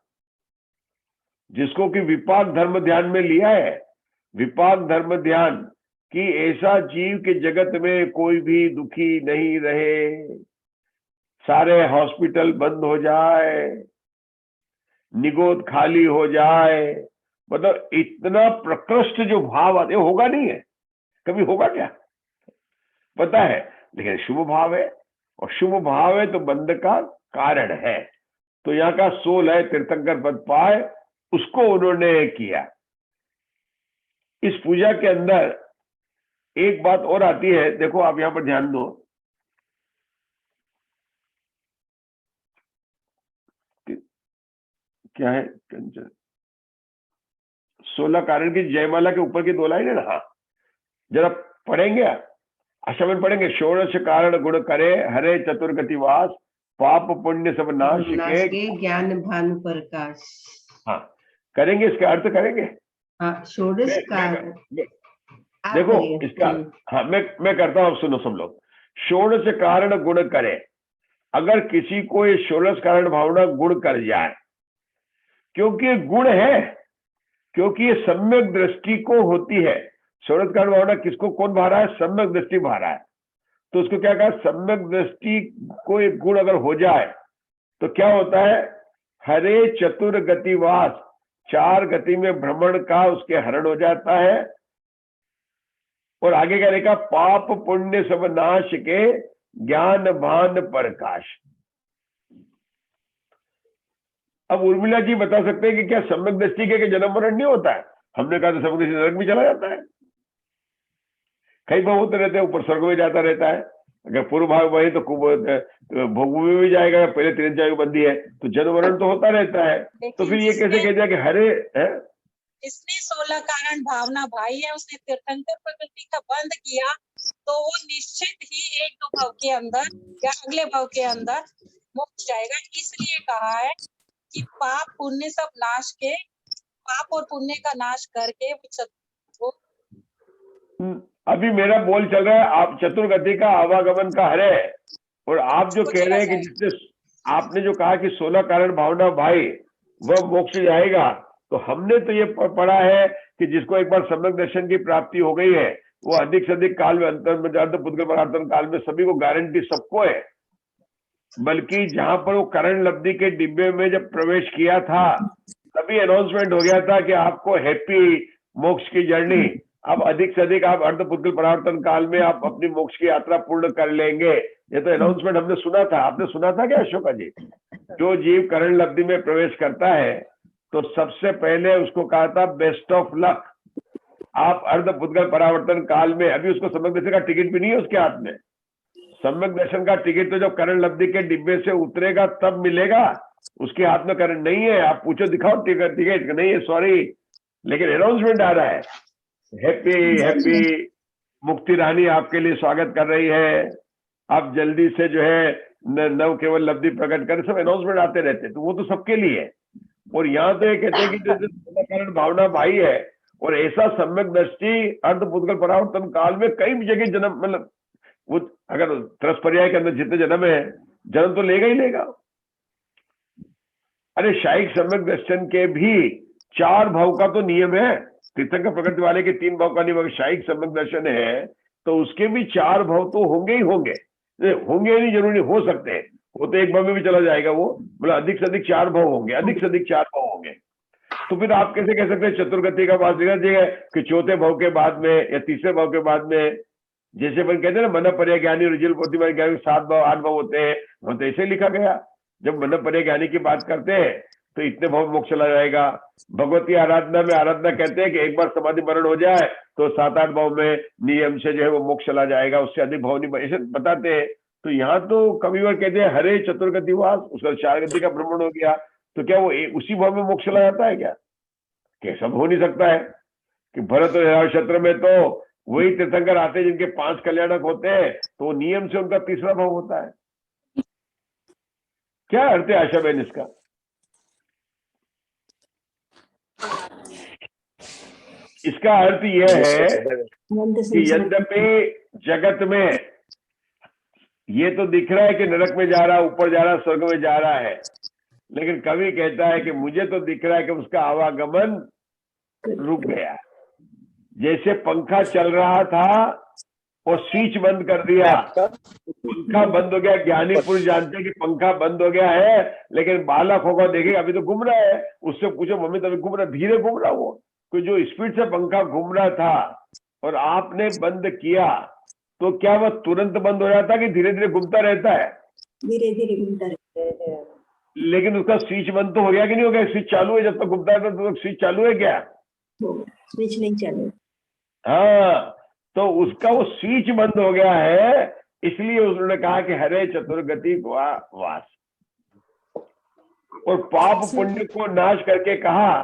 जिसको कि विपाक धर्म ध्यान में लिया है। विपाक धर्म ध्यान कि ऐसा जीव के जगत में कोई भी दुखी नहीं रहे, सारे हॉस्पिटल बंद हो जाए, निगोद खाली हो जाए, मतलब इतना प्रकृष्ट जो भाव आते, होगा नहीं है, कभी होगा क्या पता है, लेकिन शुभ भाव है, और शुभ भाव है तो बंध का कारण है। तो यहाँ का सोल है तीर्थंकर पद पाए, उसको उन्होंने किया। इस पूजा के अंदर एक बात और आती है, देखो आप यहां पर ध्यान दो, क्या है 16 कारण की जयमाला के ऊपर की 2 लाइन है ना, हाँ जरा पढ़ेंगे, अशमन पढ़ेंगे। षोडश कारण गुण करे, हरे चतुर्गति वास, पाप पुण्य सब नाश के ज्ञान भानु प्रकाश। हाँ करेंगे, इसका अर्थ करेंगे। हाँ षोडश कारण देखो इसका, हाँ मैं करता हूं, सुनो सब लोग। षोडश कारण गुण करे, अगर किसी को ये षोडश कारण भावना गुण कर जाए, क्योंकि गुण है, क्योंकि ये सम्यक दृष्टि को होती है। षोडश कारण भावना किसको कौन भा रहा है? सम्यक दृष्टि भा रहा है। तो उसको क्या कहा? सम्यक दृष्टि को एक गुण अगर हो जाए तो क्या होता है? हरे चतुर गतिवास, 4 गति में भ्रमण का उसके हरण हो जाता है। और आगे क्या लिखा? पाप पुण्य सब नाश के, ज्ञान भान प्रकाश। अब उर्मिला जी बता सकते हैं कि क्या सम्यक दृष्टि के जन्म मरण नहीं होता है? हमने कहा तो सम्यक दृष्टि नरक में चला जाता है, कई भाव होते रहते हैं, ऊपर स्वर्ग में जाता रहता है। अगर पूर्व भाग वही तो भोग में भी जाएगा, पहले 3 बंदी है, तो जन्म मरण तो होता रहता है। तो फिर ये कैसे कह दिया कि हरे है? जिसने 16 कारण भावना भाई है, उसने तीर्थंकर प्रकृति का बंध किया, तो वो निश्चित ही 1-2 भाव के अंदर या अगले भाव के अंदर मोक्ष जाएगा। इसलिए कहा है कि पाप पुण्य सब नाश के पाप और पुण्य का नाश करके वो अभी मेरा बोल चल रहा है आप चतुर्गति का आवागमन का हरे, और आप जो कह रहे हैं कि जिससे आपने जो कहा कि 16 कारण भावना भाई वह मोक्ष जाएगा, तो हमने तो ये पढ़ा है कि जिसको एक बार सम्यक दर्शन की प्राप्ति हो गई है वो अधिक से अधिक काल में अंतर में पुद्गल परावर्तन काल में सभी को गारंटी सबको है। बल्कि जहां पर वो करण लब्धि के डिब्बे में जब प्रवेश किया था तभी अनाउंसमेंट हो गया था कि आपको हैप्पी मोक्ष की जर्नी, अब अधिक से अधिक आप अर्ध पुद्गल परावर्तन काल में आप अपनी मोक्ष की यात्रा पूर्ण कर लेंगे। ये तो अनाउंसमेंट हमने सुना था, आपने सुना था क्या अशोका जी? जो जीव करण लब्धि में प्रवेश करता है तो सबसे पहले उसको कहा था बेस्ट ऑफ लक, आप अर्ध पुद्गल परावर्तन काल में, अभी उसको सम्यक दर्शन का टिकट भी नहीं है उसके हाथ में। सम्यक दर्शन का टिकट तो जब करण लब्धि के डिब्बे से उतरेगा तब मिलेगा, उसके हाथ में करण नहीं है। आप पूछो दिखाओ टिकट नहीं है, सॉरी, लेकिन अनाउंसमेंट आ रहा है हैप्पी हैप्पी मुक्ति रानी आपके लिए स्वागत कर रही है, आप जल्दी से जो है नव केवल लब्धि प्रकट कर, सब अनाउंसमेंट आते रहते, तो वो तो सबके लिए है। और यहाँ तो ये कहते हैं कि जैसे कारण भावना भाई है, और ऐसा सम्यक दृष्टि अर्ध पुद्गल परावर्तन काल में कई जगह जन्म, मतलब वो अगर त्रस पर्याय के अंदर जितने जन्म है, जन्म तो लेगा ही लेगा। अरे शायिक सम्यक दर्शन के भी 4 भाव का तो नियम है, तीर्थंकर प्रकृति वाले के 3 भाव का नियम, शायिक सम्यक दर्शन है तो उसके भी 4 भाव तो होंगे ही होंगे, नहीं जरूरी, हो सकते हैं, वो तो एक भाव में भी चला जाएगा, वो मतलब अधिक से अधिक 4 भाव होंगे, अधिक से अधिक 4 भाव होंगे। तो फिर आप कैसे कह सकते हैं चतुर्गति का बात है कि चौथे भाव के बाद में या तीसरे भाव के बाद में, जैसे अपन कहते हैं ना मन पर्याय ज्ञानी रुजिल प्रतिमा ज्ञानी 7 भाव 8 भाव होते हैं, वहां तो ऐसे लिखा गया। जब मन पर्याय ज्ञानी की बात करते हैं तो इतने भाव मोक्ष चला जाएगा। भगवती आराधना में आराधना कहते हैं कि एक बार समाधि मरण हो जाए तो 7-8 भाव में नियम से जो है वो मोक्ष चला जाएगा, उससे अधिक भाव नहीं, ऐसे बताते हैं। तो यहाँ तो कविवर कहते हैं हरे चतुर्गति वास, उसका 4 गति का भ्रमण हो गया, तो क्या वो उसी भाव में मोक्ष चला जाता है क्या? कैसा हो नहीं सकता है कि भरत और नक्षत्र में तो वही तीर्थंकर आते हैं जिनके 5 कल्याणक होते हैं, तो नियम से उनका तीसरा भाव होता है। क्या अर्थ है आशा बहन इसका? इसका अर्थ यह है कि यद्यपि जगत में ये तो दिख रहा है कि नरक में जा रहा है, ऊपर जा रहा है, स्वर्ग में जा रहा है, लेकिन कवि कहता है कि मुझे तो दिख रहा है कि उसका आवागमन रुक गया। जैसे पंखा चल रहा था और स्विच बंद कर दिया, पंखा बंद हो गया, ज्ञानी पुरुष जानते हैं कि पंखा बंद हो गया है, लेकिन बालक होगा देखेगा अभी तो घूम रहा है, उससे पूछो मम्मी तो अभी घूम रहा, धीरे घूम रहा वो, तो जो स्पीड से पंखा घूम रहा था और आपने बंद किया तो क्या वह तुरंत बंद हो जाता कि धीरे धीरे घूमता रहता है? धीरे धीरे घूमता रहता है। लेकिन उसका स्विच बंद तो हो गया कि नहीं हो गया? स्विच चालू है, जब तक घूमता है तो स्विच चालू है क्या? स्विच नहीं चालू। हाँ, तो उसका वो स्विच बंद हो गया है, इसलिए उन्होंने कहा कि हरे चतुर्गति वास, और पाप पुण्य को नाश करके कहा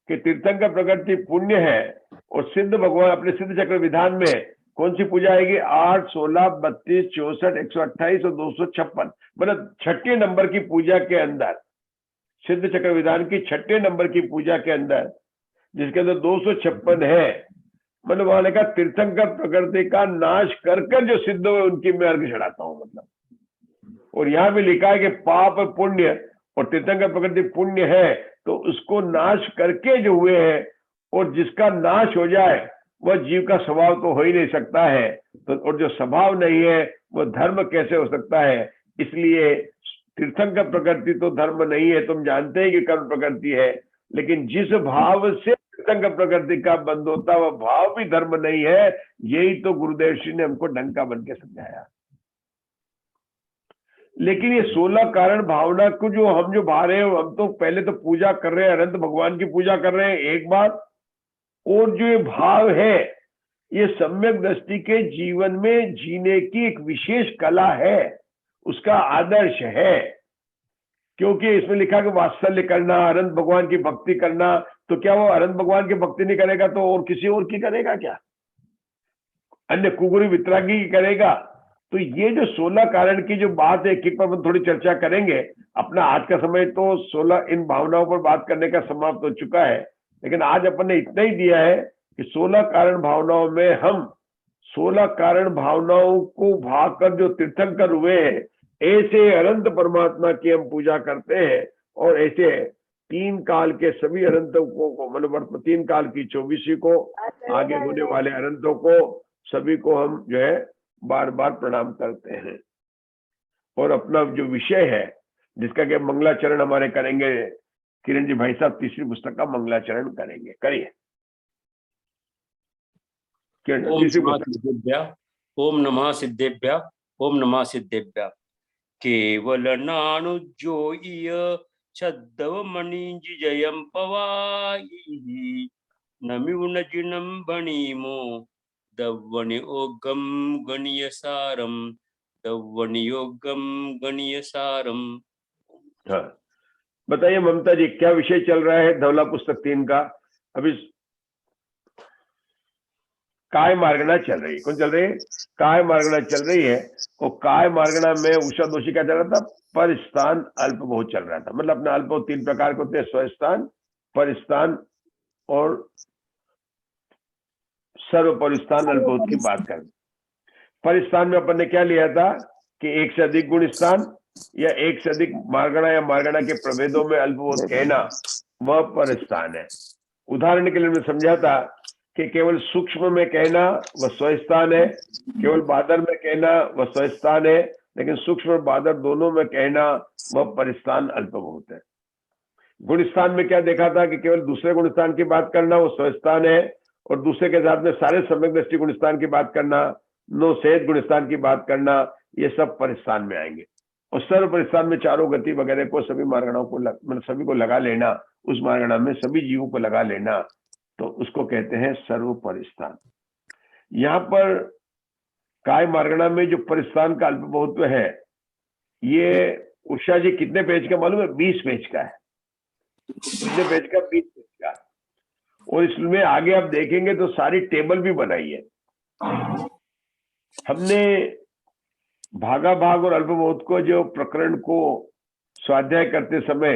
कि तीर्थंकर प्रकृति पुण्य है, और सिद्ध भगवान अपने सिद्ध चक्र विधान में कौन सी पूजा आएगी? 8, 16, 32, 64, 128 और 256, मतलब 6ठे नंबर की पूजा के अंदर, सिद्ध चक्र विधान की 6ठे नंबर की पूजा के अंदर, जिसके अंदर 256 है, मतलब वहां कहा तीर्थंकर प्रकृति का नाश कर जो सिद्ध हुए उनकी मैं अर्घ चढ़ाता हूं, मतलब। और यहाँ भी लिखा है कि पाप पुण्य, और तीर्थंकर प्रकृति पुण्य है तो उसको नाश करके जो हुए हैं, और जिसका नाश हो जाए वह जीव का स्वभाव तो हो ही नहीं सकता है, तो और जो स्वभाव नहीं है वह धर्म कैसे हो सकता है? इसलिए तीर्थंकर प्रकृति तो धर्म नहीं है, तुम जानते हैं कि कर्म प्रकृति है, लेकिन जिस भाव से तीर्थंकर प्रकृति का बंद होता वह भाव भी धर्म नहीं है। यही तो गुरुदेव श्री ने हमको डंका बन के समझाया। लेकिन ये 16 कारण भावना को जो हम जो भा रहे हैं, हम तो पहले तो पूजा कर रहे हैं, अनंत भगवान की पूजा कर रहे हैं एक बात, और जो ये भाव है ये सम्यक दृष्टि के जीवन में जीने की एक विशेष कला है, उसका आदर्श है। क्योंकि इसमें लिखा कि वात्सल्य करना, अनंत भगवान की भक्ति करना, तो क्या वो अनंत भगवान की भक्ति नहीं करेगा तो और किसी और की करेगा क्या? अन्य कुगुरी वितरागी की करेगा? तो ये जो 16 कारण की जो बात है, कि पर थोड़ी चर्चा करेंगे। अपना आज का समय तो 16 इन भावनाओं पर बात करने का समाप्त हो चुका है, लेकिन आज अपन ने इतना ही दिया है कि 16 कारण भावनाओं में हम 16 कारण भावनाओं को भाग कर जो तीर्थंकर हुए हैं, ऐसे अनंत परमात्मा की हम पूजा करते हैं। और ऐसे 3 काल के सभी अनंतों को मतलब 3 काल की 24 को, आगे होने वाले अनंतों को, सभी को हम जो है बार बार प्रणाम करते हैं। और अपना जो विषय है जिसका कि मंगलाचरण हमारे करेंगे, किरण जी भाई साहब तीसरी पुस्तक का मंगलाचरण करेंगे। करिए किरण जी, ओम तीसरी नमः पुस्तक। सिद्धेभ्यः, ओम नमः सिद्धेभ्यः, ओम नमः सिद्धेभ्यः। केवल नानुज्योय छद्दवमणिजयं पवाई नमिउन जिनं बणीमो दव्वनि ओगम गणीयसारम दव्वनि योगम गणीयसारम। हाँ बताइए ममता जी, क्या विषय चल रहा है धवला पुस्तक 3 का? अभी काय मार्गना चल रही है। कौन चल रही है? काय मार्गना चल रही है। और काय मार्गना में उषा दोषी क्या चल रहा था? परिस्थान अल्प बहुत चल रहा था। मतलब अपने अल्प 3 प्रकार के होते हैं, स्वस्थान, परिस्थान और सर्व परिस्थान अल्पबोध की बात करें। परिस्थान में अपन ने क्या लिया था कि 1 से अधिक गुण स्थान या 1 से अधिक मार्गना या मार्गना के प्रभेदों में अल्पबोध कहना, वह परिस्थान है। उदाहरण के लिए मैं समझा था कि केवल सूक्ष्म में कहना वह स्वस्थान है, केवल बादर में कहना वह स्वस्थान है, लेकिन सूक्ष्म और बादर दोनों में कहना वह परिस्थान अल्पभूत है। गुणस्थान में क्या देखा था कि केवल दूसरे गुणस्थान की बात करना वो स्वस्थान है, और दूसरे के साथ में सारे सम्यक दृष्टि गुणस्थान की बात करना, नो सेहत गुणस्थान की बात करना, ये सब परिस्थान में आएंगे। और सर्व परिस्थान में चारों गति वगैरह को सभी मार्गणाओं को मतलब सभी को लगा लेना, उस मार्गणा में सभी जीवों को लगा लेना, तो उसको कहते हैं सर्व परिस्थान। यहाँ पर काय मार्गणा में जो परिस्थान का अल्पबहुत्व है, ये उषा जी कितने पेज का मालूम है? 20 पेज का है। कितने पेज का? 20 पेज का। और इसमें आगे आप देखेंगे तो सारी टेबल भी बनाई है हमने। भागा भाग और अल्पबहुत को जो प्रकरण को स्वाध्याय करते समय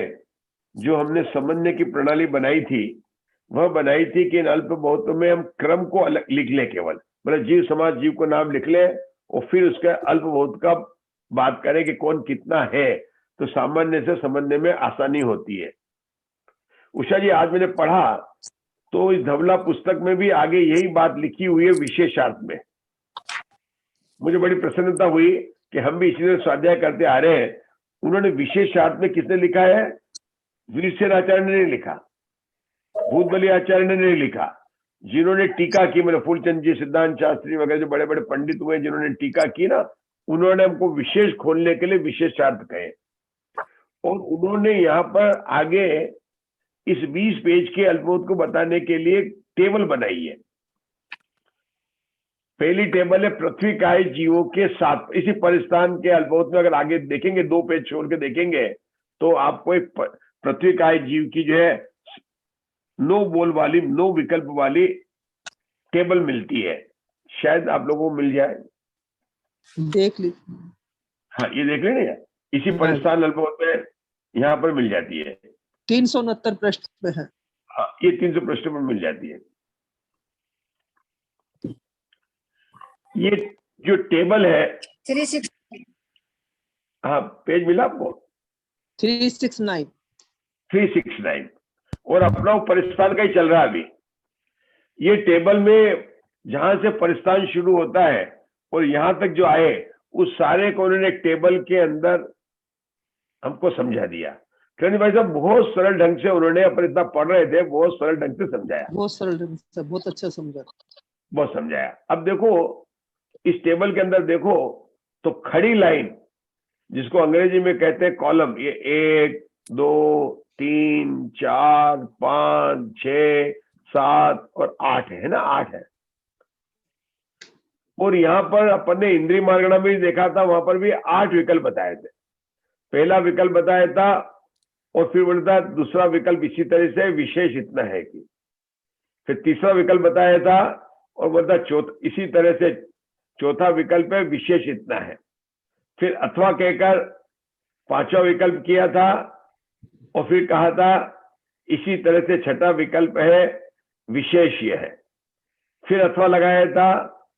जो हमने समझने की प्रणाली बनाई थी, वह बनाई थी कि इन अल्पबहुतों में हम क्रम को अलग लिख ले, केवल मतलब जीव समाज जीव को नाम लिख ले और फिर उसके अल्पबहुत का बात करें कि कौन कितना है, तो सामान्य से समझने में आसानी होती है। उषा जी आज मैंने पढ़ा तो इस धवला पुस्तक में भी आगे यही बात लिखी हुई है विशेषार्थ में। मुझे बड़ी प्रसन्नता हुई कि हम भी इसी तरह स्वाध्याय करते आ रहे हैं। उन्होंने विशेषार्थ में किसने लिखा है? वीरसेन आचार्य ने नहीं लिखा, भूतबली आचार्य ने नहीं लिखा। जिन्होंने टीका की, मतलब फूलचंद जी, सिद्धांत शास्त्री वगैरह जो बड़े बड़े पंडित हुए जिन्होंने टीका की ना, उन्होंने हमको विशेष खोलने के लिए विशेषार्थ कहे। और उन्होंने यहाँ पर आगे इस 20 पेज के अल्पबहुत को बताने के लिए टेबल बनाई है। पहली टेबल है पृथ्वी काय जीवों के 7। इसी परिस्थान के अल्पबहुत में अगर आगे देखेंगे, 2 पेज छोड़ के देखेंगे, तो आपको एक पृथ्वी काय जीव की जो है नो बोल वाली, नो विकल्प वाली टेबल मिलती है। शायद आप लोगों को मिल जाए, देख ली। हाँ ये देख लेना, इसी परिस्थान अल्पबहुत में यहाँ पर मिल जाती है। 369 पृष्ठ पे है। हाँ ये 300 पृष्ठ पर मिल जाती है। ये जो टेबल है 36 हाँ पेज मिला आपको? 369 369 और अपना परिस्थान का ही चल रहा है अभी। ये टेबल में जहां से परिस्थान शुरू होता है और यहां तक जो आए, उस सारे को उन्होंने टेबल के अंदर हमको समझा दिया। किरण भाई साहब बहुत सरल ढंग से उन्होंने, अपन इतना पढ़ रहे थे, बहुत सरल ढंग से समझाया, बहुत सरल ढंग से, बहुत अच्छा समझा, बहुत समझाया। अब देखो इस टेबल के अंदर देखो तो खड़ी लाइन, जिसको अंग्रेजी में कहते हैं कॉलम, ये 1 2 3 4 5 6 7 और 8 है ना, 8 है। और यहाँ पर अपन ने इंद्रिय मार्गणा में भी देखा था, वहां पर भी 8 विकल्प बताए थे। पहला विकल्प बताया था और फिर बोलता दूसरा विकल्प इसी तरह से विशेष इतना है कि, फिर तीसरा विकल्प बताया था और बोलता इसी तरह से चौथा विकल्प है विशेष इतना है। फिर अथवा कहकर 5वां विकल्प किया था और फिर कहा था इसी तरह से छठा विकल्प है विशेष्य है। फिर अथवा लगाया था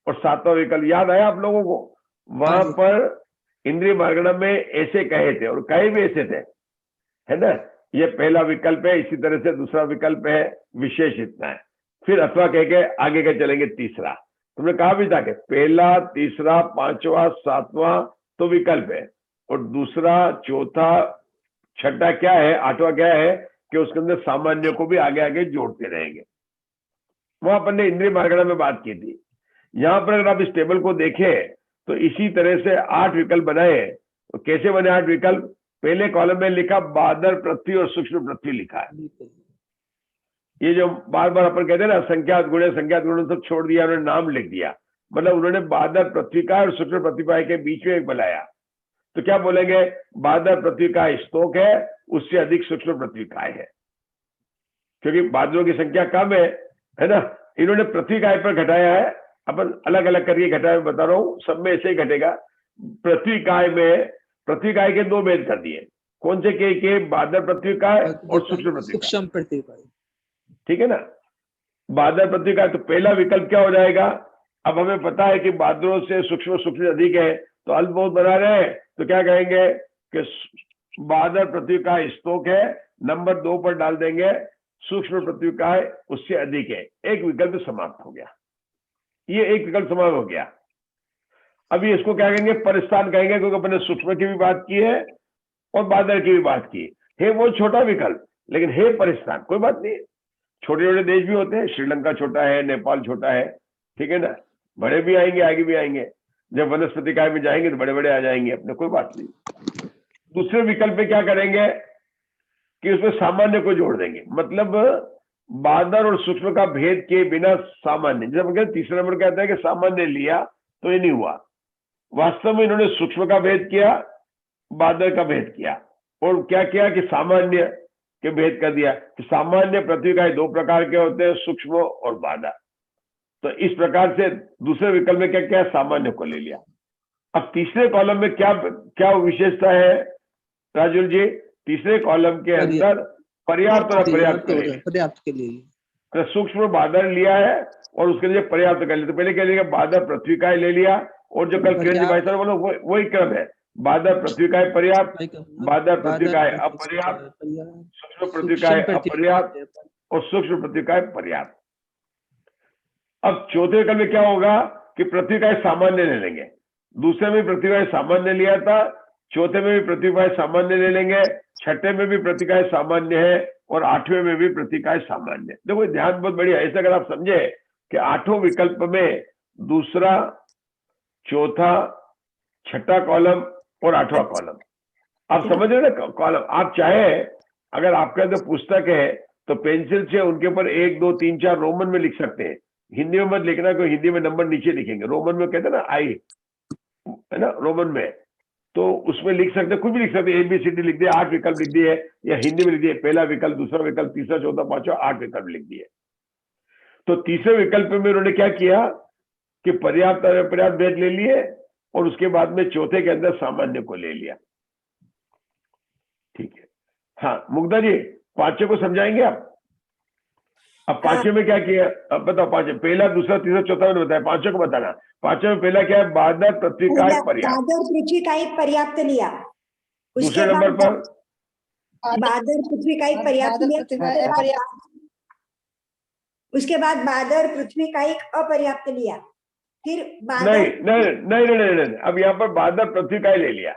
और सातवां विकल्प याद आया आप लोगों को, वहां जी। पर इंद्रिय मार्गणम में ऐसे कहे थे और कहे भी ऐसे थे, है ना। ये पहला विकल्प है, इसी तरह से दूसरा विकल्प है विशेष, इतना है। फिर अथवा कह के आगे के चलेंगे तीसरा। तुमने कहा भी था कि पहला, तीसरा, पांचवा, सातवां तो विकल्प है, और दूसरा, चौथा, छठा क्या है, आठवां क्या है कि उसके अंदर सामान्य को भी आगे आगे जोड़ते रहेंगे। वहां अपन ने इंद्रिय मार्गणा में बात की थी। यहां पर अगर आप इस टेबल को देखें तो इसी तरह से 8 विकल्प बनाए। तो कैसे बने 8 विकल्प? पहले कॉलम में लिखा बादर पृथ्वी और सूक्ष्म पृथ्वी लिखा है। ये जो बार बार अपन कहते हैं ना संख्यात गुण सब छोड़ दिया, उन्होंने नाम लिख दिया, मतलब उन्होंने बादर पृथ्वी का और सूक्ष्म पृथ्वी के बीच में एक बनाया। तो क्या बोलेंगे? बादर पृथ्वी का स्तोक है, उससे अधिक सूक्ष्म पृथ्वी का है, क्योंकि बादलों की संख्या कम है ना। इन्होंने पृथ्वी काय पर घटाया है, अपन अलग अलग करके घटाया, बता रहा हूं, सब में ऐसे ही घटेगा। पृथ्वी काय में पृथ्वी काय के 2 भेद कर दिए। कौन से के? बादर पृथ्वी काय और सूक्ष्म पृथ्वी काय, ठीक है ना। बादर पृथ्वी काय, तो पहला विकल्प क्या हो जाएगा? अब हमें पता है कि बादलों से सूक्ष्म अधिक है, तो अल्प बहुत बना रहे हैं, तो क्या कहेंगे कि बादर पृथ्वी का स्तोक है, नंबर 2 पर डाल देंगे सूक्ष्म पृथ्वी का है उससे अधिक है। एक विकल्प समाप्त हो गया, ये एक विकल्प समाप्त हो गया। अभी इसको क्या कहेंगे? परिस्थान कहेंगे, क्योंकि अपने सूक्ष्म की भी बात की है और बादल की भी बात की है। वो छोटा विकल्प, लेकिन है परिस्थान, कोई बात नहीं। छोटे छोटे देश भी होते हैं, श्रीलंका छोटा है, नेपाल छोटा है, ठीक है ना। बड़े भी आएंगे, आगे भी आएंगे। जब वनस्पति काय में जाएंगे तो बड़े बड़े आ जाएंगे अपने, कोई बात नहीं। दूसरे विकल्प में क्या करेंगे कि उसमें सामान्य को जोड़ देंगे, मतलब बादर और सूक्ष्म का भेद किए बिना सामान्य। जब तीसरा नंबर कहता है कि सामान्य लिया तो ये नहीं हुआ। वास्तव में इन्होंने सूक्ष्म का भेद किया, बादर का भेद किया, और क्या किया कि सामान्य के भेद कर दिया। कि सामान्य पृथ्वी का 2 प्रकार के होते हैं, सूक्ष्म और बादर। तो इस प्रकार से दूसरे विकल्प में क्या किया? सामान्य को ले लिया। अब तीसरे कॉलम में क्या विशेषता है राजुल जी? तीसरे कॉलम के अंदर पर्याप्त और पर्याप्त के लिए सूक्ष्म बादल लिया है और उसके लिए पर्याप्त कर लिया। तो पहले क्या लिया? बादल पृथ्वी का ले लिया, और जो कल किरण भाई साहब बोलो वही क्रम है। बादल पृथ्वी का पर्याप्त, बादल पृथ्वी का अपर्याप्त, सूक्ष्म पृथ्वी का अपर्याप्त और सूक्ष्म पृथ्वी का पर्याप्त। अब चौथे विकल्प में क्या होगा कि पृथ्वी का सामान्य ले लेंगे। दूसरे में पृथ्वी का सामान्य लिया था, चौथे में भी पृथ्वी का सामान्य ले लेंगे, छठे में भी पृथ्वी का सामान्य है, और 8वें में भी पृथ्वी का सामान्य। देखो ध्यान बहुत बढ़िया। ऐसा अगर आप समझे कि 8 विकल्प में दूसरा, चौथा, छठा कॉलम और 8वां कॉलम, आप समझ रहे ना कॉलम। आप चाहे अगर आपका जो पुस्तक है तो पेंसिल से उनके ऊपर 1, 2, 3, 4 रोमन में लिख सकते हैं। हिंदी में मत लिखना, क्योंकि हिंदी में नंबर नीचे लिखेंगे। रोमन में कहते हैं ना आई, है ना, रोमन में, तो उसमें लिख सकते, कुछ भी लिख सकते, ABCD लिख दिए, 8 विकल्प लिख दिए, या हिंदी में लिख दिए पहला विकल्प, दूसरा विकल्प, तीसरा, चौथा, पांचवा, 8 विकल्प लिख दिए। तो तीसरे विकल्प में उन्होंने क्या किया कि पर्याप्त और अपर्याप्त भेद ले लिए, और उसके बाद में चौथे के अंदर सामान्य को ले लिया। ठीक है, हाँ मुग्धा जी, 5वें को समझाएंगे आप। अब 5वें में क्या किया? अब बताओ 5वें, पहला, दूसरा, तीसरा, चौथा मैंने बताया, 5वें को बताना। 5वें में पहला क्या है? बादर पृथ्वी का पर्याप्त, बादर पृथ्वी का एक पर्याप्त लिया। दूसरे नंबर पर बादर पृथ्वी का एक पर्याप्त लिया, उसके बाद बादर पृथ्वी का एक अपर्याप्त लिया, फिर नहीं नहीं नहीं नहीं नहीं, अब यहाँ पर बादर पृथ्वी का ही ले लिया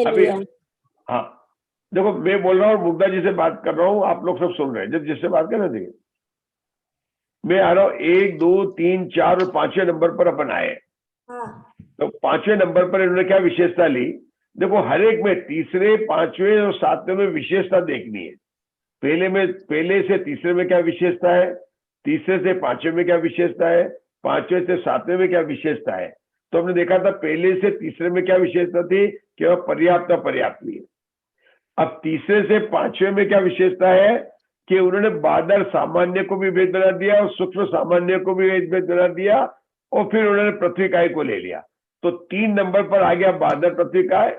अभी। हाँ देखो, मैं बोल रहा हूँ, मुग्धा जी से बात कर रहा हूँ, आप लोग सब सुन रहे हैं। जब जिससे बात कर रहे थे, मैं आ रहा हूँ 1, 2, 3, 4 और 5वें नंबर पर अपन आए। तो 5वें नंबर पर इन्होंने क्या विशेषता ली? देखो हर एक में तीसरे, 5वें और 7वें में विशेषता देखनी है। पहले से तीसरे में क्या विशेषता है, तीसरे से 5वें में क्या विशेषता है, 5वें से 7वें में क्या विशेषता है। तो हमने देखा था पहले से तीसरे में क्या विशेषता थी कि वह पर्याप्त पर्याप्त ली। अब तीसरे से 5वें में क्या विशेषता है कि उन्होंने बादल सामान्य को भी भेद बना दिया और सूक्ष्म सामान्य को भी भेद बना दिया, और फिर उन्होंने पृथ्वी काय को ले लिया। तो 3 नंबर पर आ गया बादल पृथ्वी काय,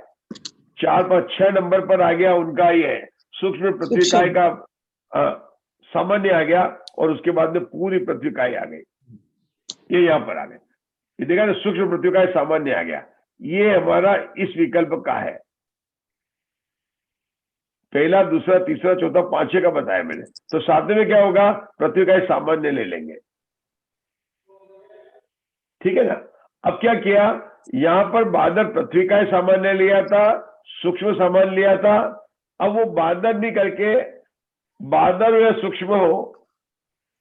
4, 5, 6 नंबर पर आ गया उनका ये सूक्ष्म पृथ्वी काय का सामान्य आ गया और उसके बाद में पूरी पृथ्वी इकाई आ गई, ये यहाँ पर आ गए। ये देखा ना, सूक्ष्म पृथ्वी इकाई सामान्य आ गया, ये हमारा इस विकल्प का है। पहला, दूसरा, तीसरा, चौथा, पांचवे का बताया मैंने। तो सातवें में क्या होगा, पृथ्वी इकाई सामान्य ले लेंगे, ठीक है ना। अब क्या किया, यहां पर बादल पृथ्वी इकाई सामान्य लिया था, सूक्ष्म सामान्य लिया था। अब वो बादल भी करके बादल या सूक्ष्म हो,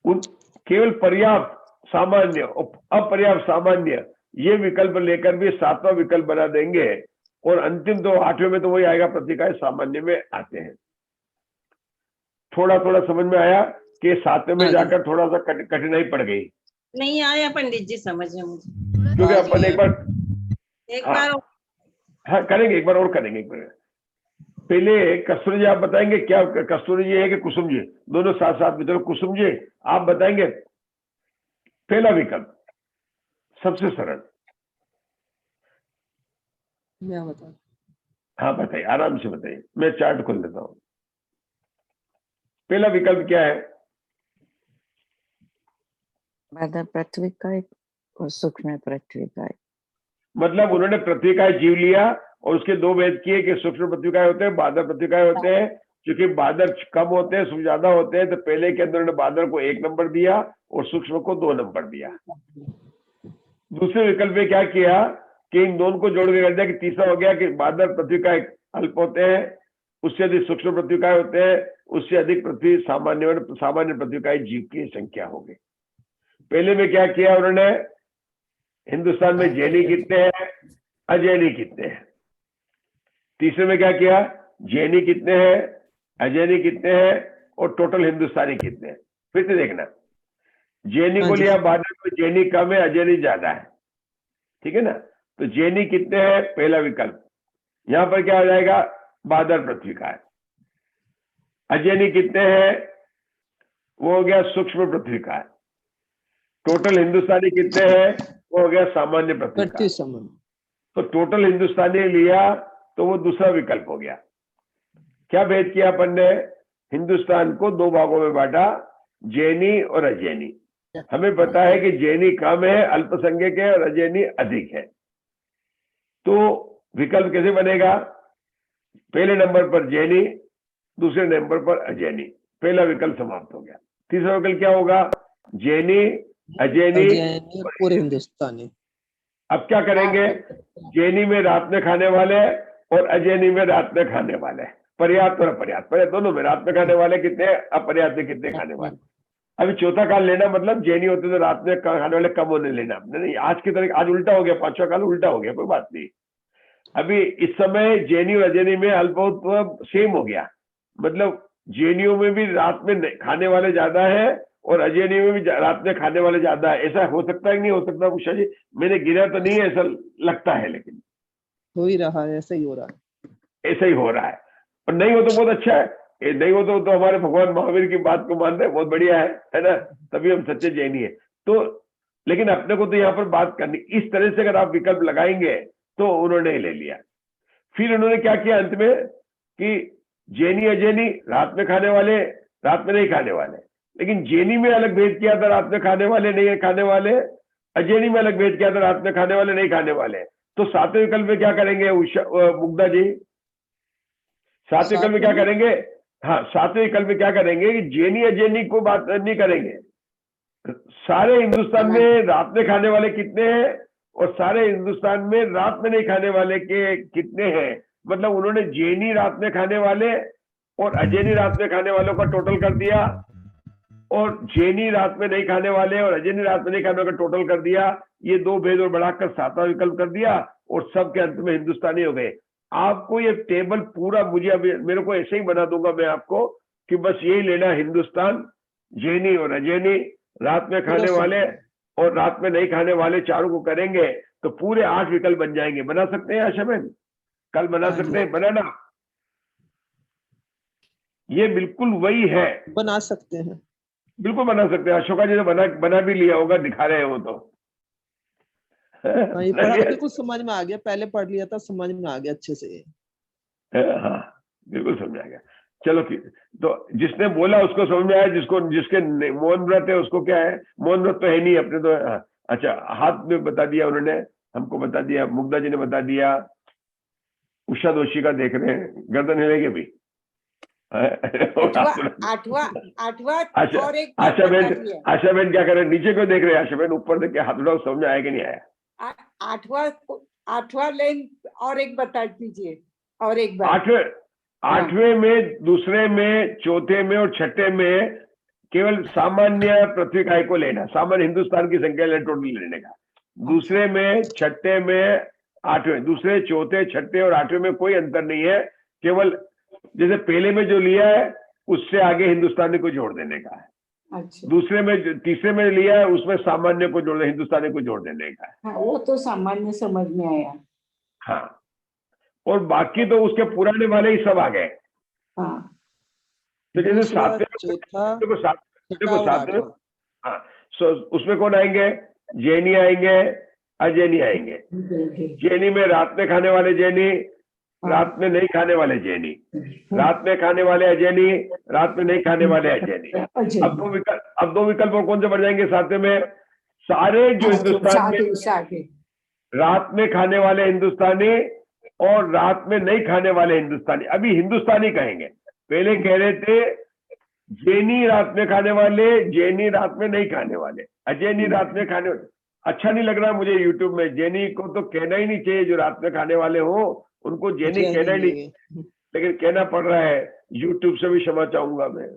उन केवल पर्याप्त सामान्य और अपर्याप्त सामान्य, ये विकल्प लेकर भी सातवां विकल्प बना देंगे। और अंतिम तो आठवें में तो वही आएगा, पृथ्वी इकाई सामान्य में आते हैं। थोड़ा थोड़ा समझ में आया कि सातवें में जाकर थोड़ा सा कठिनाई पड़ गई, नहीं आया पंडित जी समझ में मुझे, क्योंकि अपन एक बार हाँ करेंगे, एक बार और करेंगे। एक बार पहले कस्तूरी जी आप बताएंगे क्या, कस्तूरी जी है कि कुसुम जी, दोनों साथ साथ में। चलो कुसुम जी आप बताएंगे पहला विकल्प, सबसे सरल। मैं बता, हाँ बताइए, आराम से बताइए, मैं चार्ट खोल देता हूँ। पहला विकल्प क्या है? बादल पृथ्वी का और सूक्ष्म पृथ्वी का। मतलब उन्होंने पृथ्वी का जीव लिया और उसके दो भेद किए कि सूक्ष्म पृथ्वी का होते हैं, बादल पृथ्वी का होते हैं। क्योंकि बादल कम होते हैं, सूक्ष्म ज्यादा होते हैं, तो पहले के अंदर उन्होंने बादल को 1 नंबर दिया और सूक्ष्म को 2 नंबर दिया। दूसरे विकल्प में क्या किया कि इन दोनों को जोड़ के कर दिया कि तीसरा हो गया कि बादल पृथ्वी का अल्प होते हैं, उससे अधिक सूक्ष्म पृथ्वी का होते हैं, उससे अधिक पृथ्वी सामान्य पृथ्वी का जीव की संख्या होगी। पहले में क्या किया उन्होंने, हिंदुस्तान में जैनी कितने हैं, अजैनी कितने हैं। तीसरे में क्या किया, जैनी कितने हैं, अजैनी कितने हैं और टोटल हिंदुस्तानी कितने हैं। फिर से देखना, जैनी को लिया बादल में, जैनी कम है, अजैनी ज्यादा है, ठीक है ना। तो जैनी कितने हैं, पहला विकल्प। यहां पर क्या हो जाएगा, बादल पृथ्वी का है। अजैनी कितने हैं, वो हो गया सूक्ष्म पृथ्वी का है। टोटल हिंदुस्तानी कितने हैं, वो हो गया सामान्य पृथ्वी का। तो टोटल हिंदुस्तानी लिया तो वो दूसरा विकल्प हो गया। क्या भेद किया अपन ने, हिंदुस्तान को 2 भागों में बांटा, जैनी और अजैनी। हमें पता है कि जैनी कम है, अल्पसंख्यक है, और अजैनी अधिक है। तो विकल्प कैसे बनेगा, पहले नंबर पर जैनी, दूसरे नंबर पर अजैनी। पहला विकल्प समाप्त हो गया। तीसरा विकल्प क्या होगा, जैनी, अजैनी, पूरे हिंदुस्तानी। अब क्या करेंगे, जैनी में रात में खाने वाले और अजैनी में रात में खाने वाले, पर्याप्त और अपर्याप्त। पर्याप्त दोनों में रात में खाने वाले कितने, अपर्याप्त में कितने खाने वाले। अभी चौथा काल लेना, मतलब जैनी होते तो रात में खाने वाले कम होने लेना आपने, नहीं आज की तरह आज उल्टा हो गया, 5वां काल उल्टा हो गया, कोई बात नहीं। अभी इस समय जैनी और अजैनी में अल्पत्व सेम हो गया, मतलब जैनियों में भी रात में खाने वाले ज्यादा है और अजैनी में भी रात में खाने वाले ज्यादा है। ऐसा हो सकता है कि नहीं हो सकता उषा जी, मैंने गिना तो नहीं है, ऐसा लगता है, लेकिन हो ही रहा है, ऐसा ही हो रहा है, ऐसा ही हो रहा है। और नहीं हो तो बहुत अच्छा है, नहीं हो तो हमारे भगवान महावीर की बात को मानते हैं, बहुत बढ़िया है ना, तभी हम सच्चे जैनी है। तो लेकिन अपने को तो यहाँ पर बात करनी, इस तरह से अगर आप विकल्प लगाएंगे तो उन्होंने ले लिया। फिर उन्होंने क्या किया अंत में कि जैनी अजैनी, रात में खाने वाले, रात में नहीं खाने वाले। लेकिन जैनी में अलग भेद किया था, रात में खाने वाले नहीं खाने वाले, अजैनी में अलग भेद किया था, रात में खाने वाले नहीं खाने वाले। तो सातवें विकल्प में क्या करेंगे मुग्धा जी, सातवें विकल्प में क्या करेंगे, हाँ सातवें विकल्प में क्या करेंगे कि जैनी अजैनी को बात नहीं करेंगे, सारे हिंदुस्तान में रात में खाने वाले कितने हैं और सारे हिंदुस्तान में रात में नहीं खाने वाले के कितने हैं। मतलब उन्होंने जैनी रात में खाने वाले और अजैनी रात में खाने वालों का टोटल कर दिया, और जैनी रात में नहीं खाने वाले और अजैनी रात में नहीं खाने वालों का टोटल कर दिया। ये 2 भेद और बढ़ाकर 7वां विकल्प कर दिया और सबके अंत में हिंदुस्तानी हो गए। आपको ये टेबल पूरा, मुझे अभी मेरे को ऐसे ही बना दूंगा मैं आपको कि बस यही लेना, हिंदुस्तान, जैनी और अजैनी, रात में खाने वाले और रात में नहीं खाने वाले, चारों को करेंगे तो पूरे 8 विकल्प बन जाएंगे। बना सकते हैं आशा बहन, कल बना सकते हैं, बनाना, ये बिल्कुल वही है, बना सकते हैं, बिल्कुल बना सकते हैं। अशोका जी ने बना भी लिया होगा, दिखा रहे हैं वो तो। ये पढ़ा बिल्कुल समझ में आ गया, पहले पढ़ लिया था, समझ में आ गया अच्छे से। हाँ बिल्कुल समझ आ गया। चलो तो जिसने बोला उसको समझ में आया, जिसके मौन व्रत है उसको क्या है? मौन व्रत तो है नहीं अपने तो। अच्छा, हाथ में बता दिया उन्होंने, हमको बता दिया, मुग्धा जी ने बता दिया, उषा दोषी का देख रहे हैं, गर्दन हिलेगी भी। आठवां और एक आशा बहन क्या कर रहे हैं? नीचे क्यों देख रहे हैं आशा बहन? ऊपर देख के हाथ उठाओ, समझ में आया कि नहीं आया? आठवां लाइन और एक बता दीजिए, और एक बार। आठवें में, दूसरे में, चौथे में और छठे में केवल सामान्य पृथ्वी काय को लेना, सामान्य हिंदुस्तान की संख्या टोटल लेने का। दूसरे में, छठे में, आठवें, दूसरे, चौथे, छठे और आठवें में कोई अंतर नहीं है, केवल जैसे पहले में जो लिया है उससे आगे हिंदुस्तानी को जोड़ देने का है। अच्छा। दूसरे में, तीसरे में लिया है उसमें सामान्य को जोड़, हिंदुस्तानी को जोड़ देने का है। हाँ, वो तो सामान्य समझ में आया। हाँ, और बाकी तो उसके पुराने वाले ही सब आ गए। हाँ, तो जैसे दूसरा, सातवें, चौथा, देखो छठा और सातवें, आठवां। हाँ, उसमें कौन आएंगे? जैनी आएंगे, अजैनी आएंगे। जैनी में रात में खाने वाले जैनी, रात में नहीं खाने वाले जैनी, रात में खाने वाले अजैनी, रात में नहीं खाने वाले अजैनी। अब दो विकल्प और कौन से बढ़ जाएंगे सातवें में? सारे जो हिंदुस्तान में रात में खाने वाले हिंदुस्तानी और रात में नहीं खाने वाले हिंदुस्तानी, अभी हिंदुस्तानी कहेंगे। पहले कह रहे थे जैनी रात में खाने वाले, जैनी रात में नहीं खाने वाले, अजैनी रात में खाने वाले। अच्छा नहीं लग रहा मुझे यूट्यूब में, जैनी को तो कहना ही नहीं चाहिए, जो रात में खाने वाले हो उनको जैनी कहना ही नहीं, लेकिन कहना पड़ रहा है। यूट्यूब से भी क्षमा चाहूंगा मैं,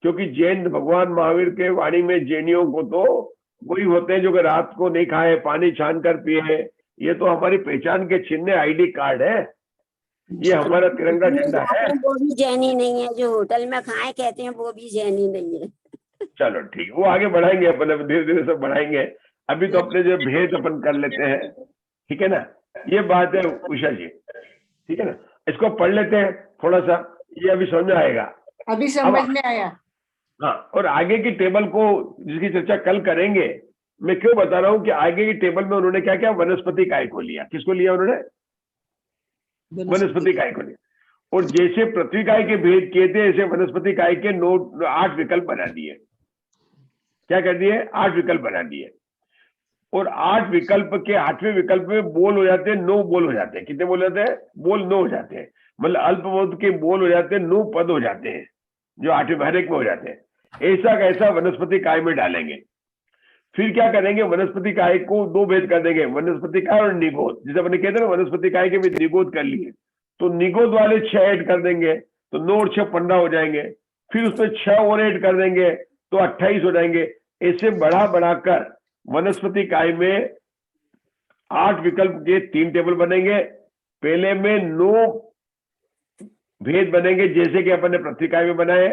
क्योंकि जैन भगवान महावीर के वाणी में जैनियों को तो वही होते हैं जो कि रात को नहीं खाए, पानी छान कर पिए। ये तो हमारी पहचान के चिन्ह, आईडी कार्ड है, ये हमारा तिरंगा झंडा है। वो भी जैनी नहीं है, जो होटल में खाए कहते हैं वो भी जैनी नहीं है। चलो ठीक है, वो आगे बढ़ाएंगे अपन, धीरे धीरे सब बढ़ाएंगे। अभी तो अपने जो भेद अपन कर लेते हैं, ठीक है ना? ये बात है उषा जी, ठीक है ना? इसको पढ़ लेते हैं थोड़ा सा, ये अभी समझ में आएगा। अभी समझ में आया। हाँ, और आगे की टेबल को जिसकी चर्चा कल करेंगे, मैं क्यों बता रहा हूँ कि आगे की टेबल में उन्होंने क्या क्या वनस्पति काय को लिया। किसको लिया उन्होंने? वनस्पति काय को लिया। और जैसे पृथ्वी काय के भेद किए थे, ऐसे वनस्पति काय के 8 विकल्प बना दिए। क्या कर दिए? 8 विकल्प बना दिए। और 8 विकल्प के 8वें विकल्प में बोल हो जाते हैं, 9 बोल हो जाते हैं। कितने बोल जाते हैं? बोल 9 हो जाते हैं। मतलब अल्पबोध के बोल हो जाते हैं, 9 पद हो जाते हैं, जो 8वें हर एक में हो जाते हैं। ऐसा कैसा वनस्पति काय में डालेंगे। फिर क्या करेंगे? वनस्पति काय को 2 भेद कर देंगे, वनस्पति काय और निगोद। जैसे अपने कहते हैं ना, वनस्पति काय के भी निगोद कर लिए, तो निगोद वाले 6 ऐड कर देंगे, तो 9 और 6 15 हो जाएंगे। फिर उसमें 6 और ऐड कर देंगे तो 28 हो जाएंगे। ऐसे बढ़ाकर वनस्पति काय में 8 विकल्प के 3 टेबल बनेंगे। पहले में 9 भेद बनेंगे, जैसे कि अपन ने पृथ्वी काय में बनाए।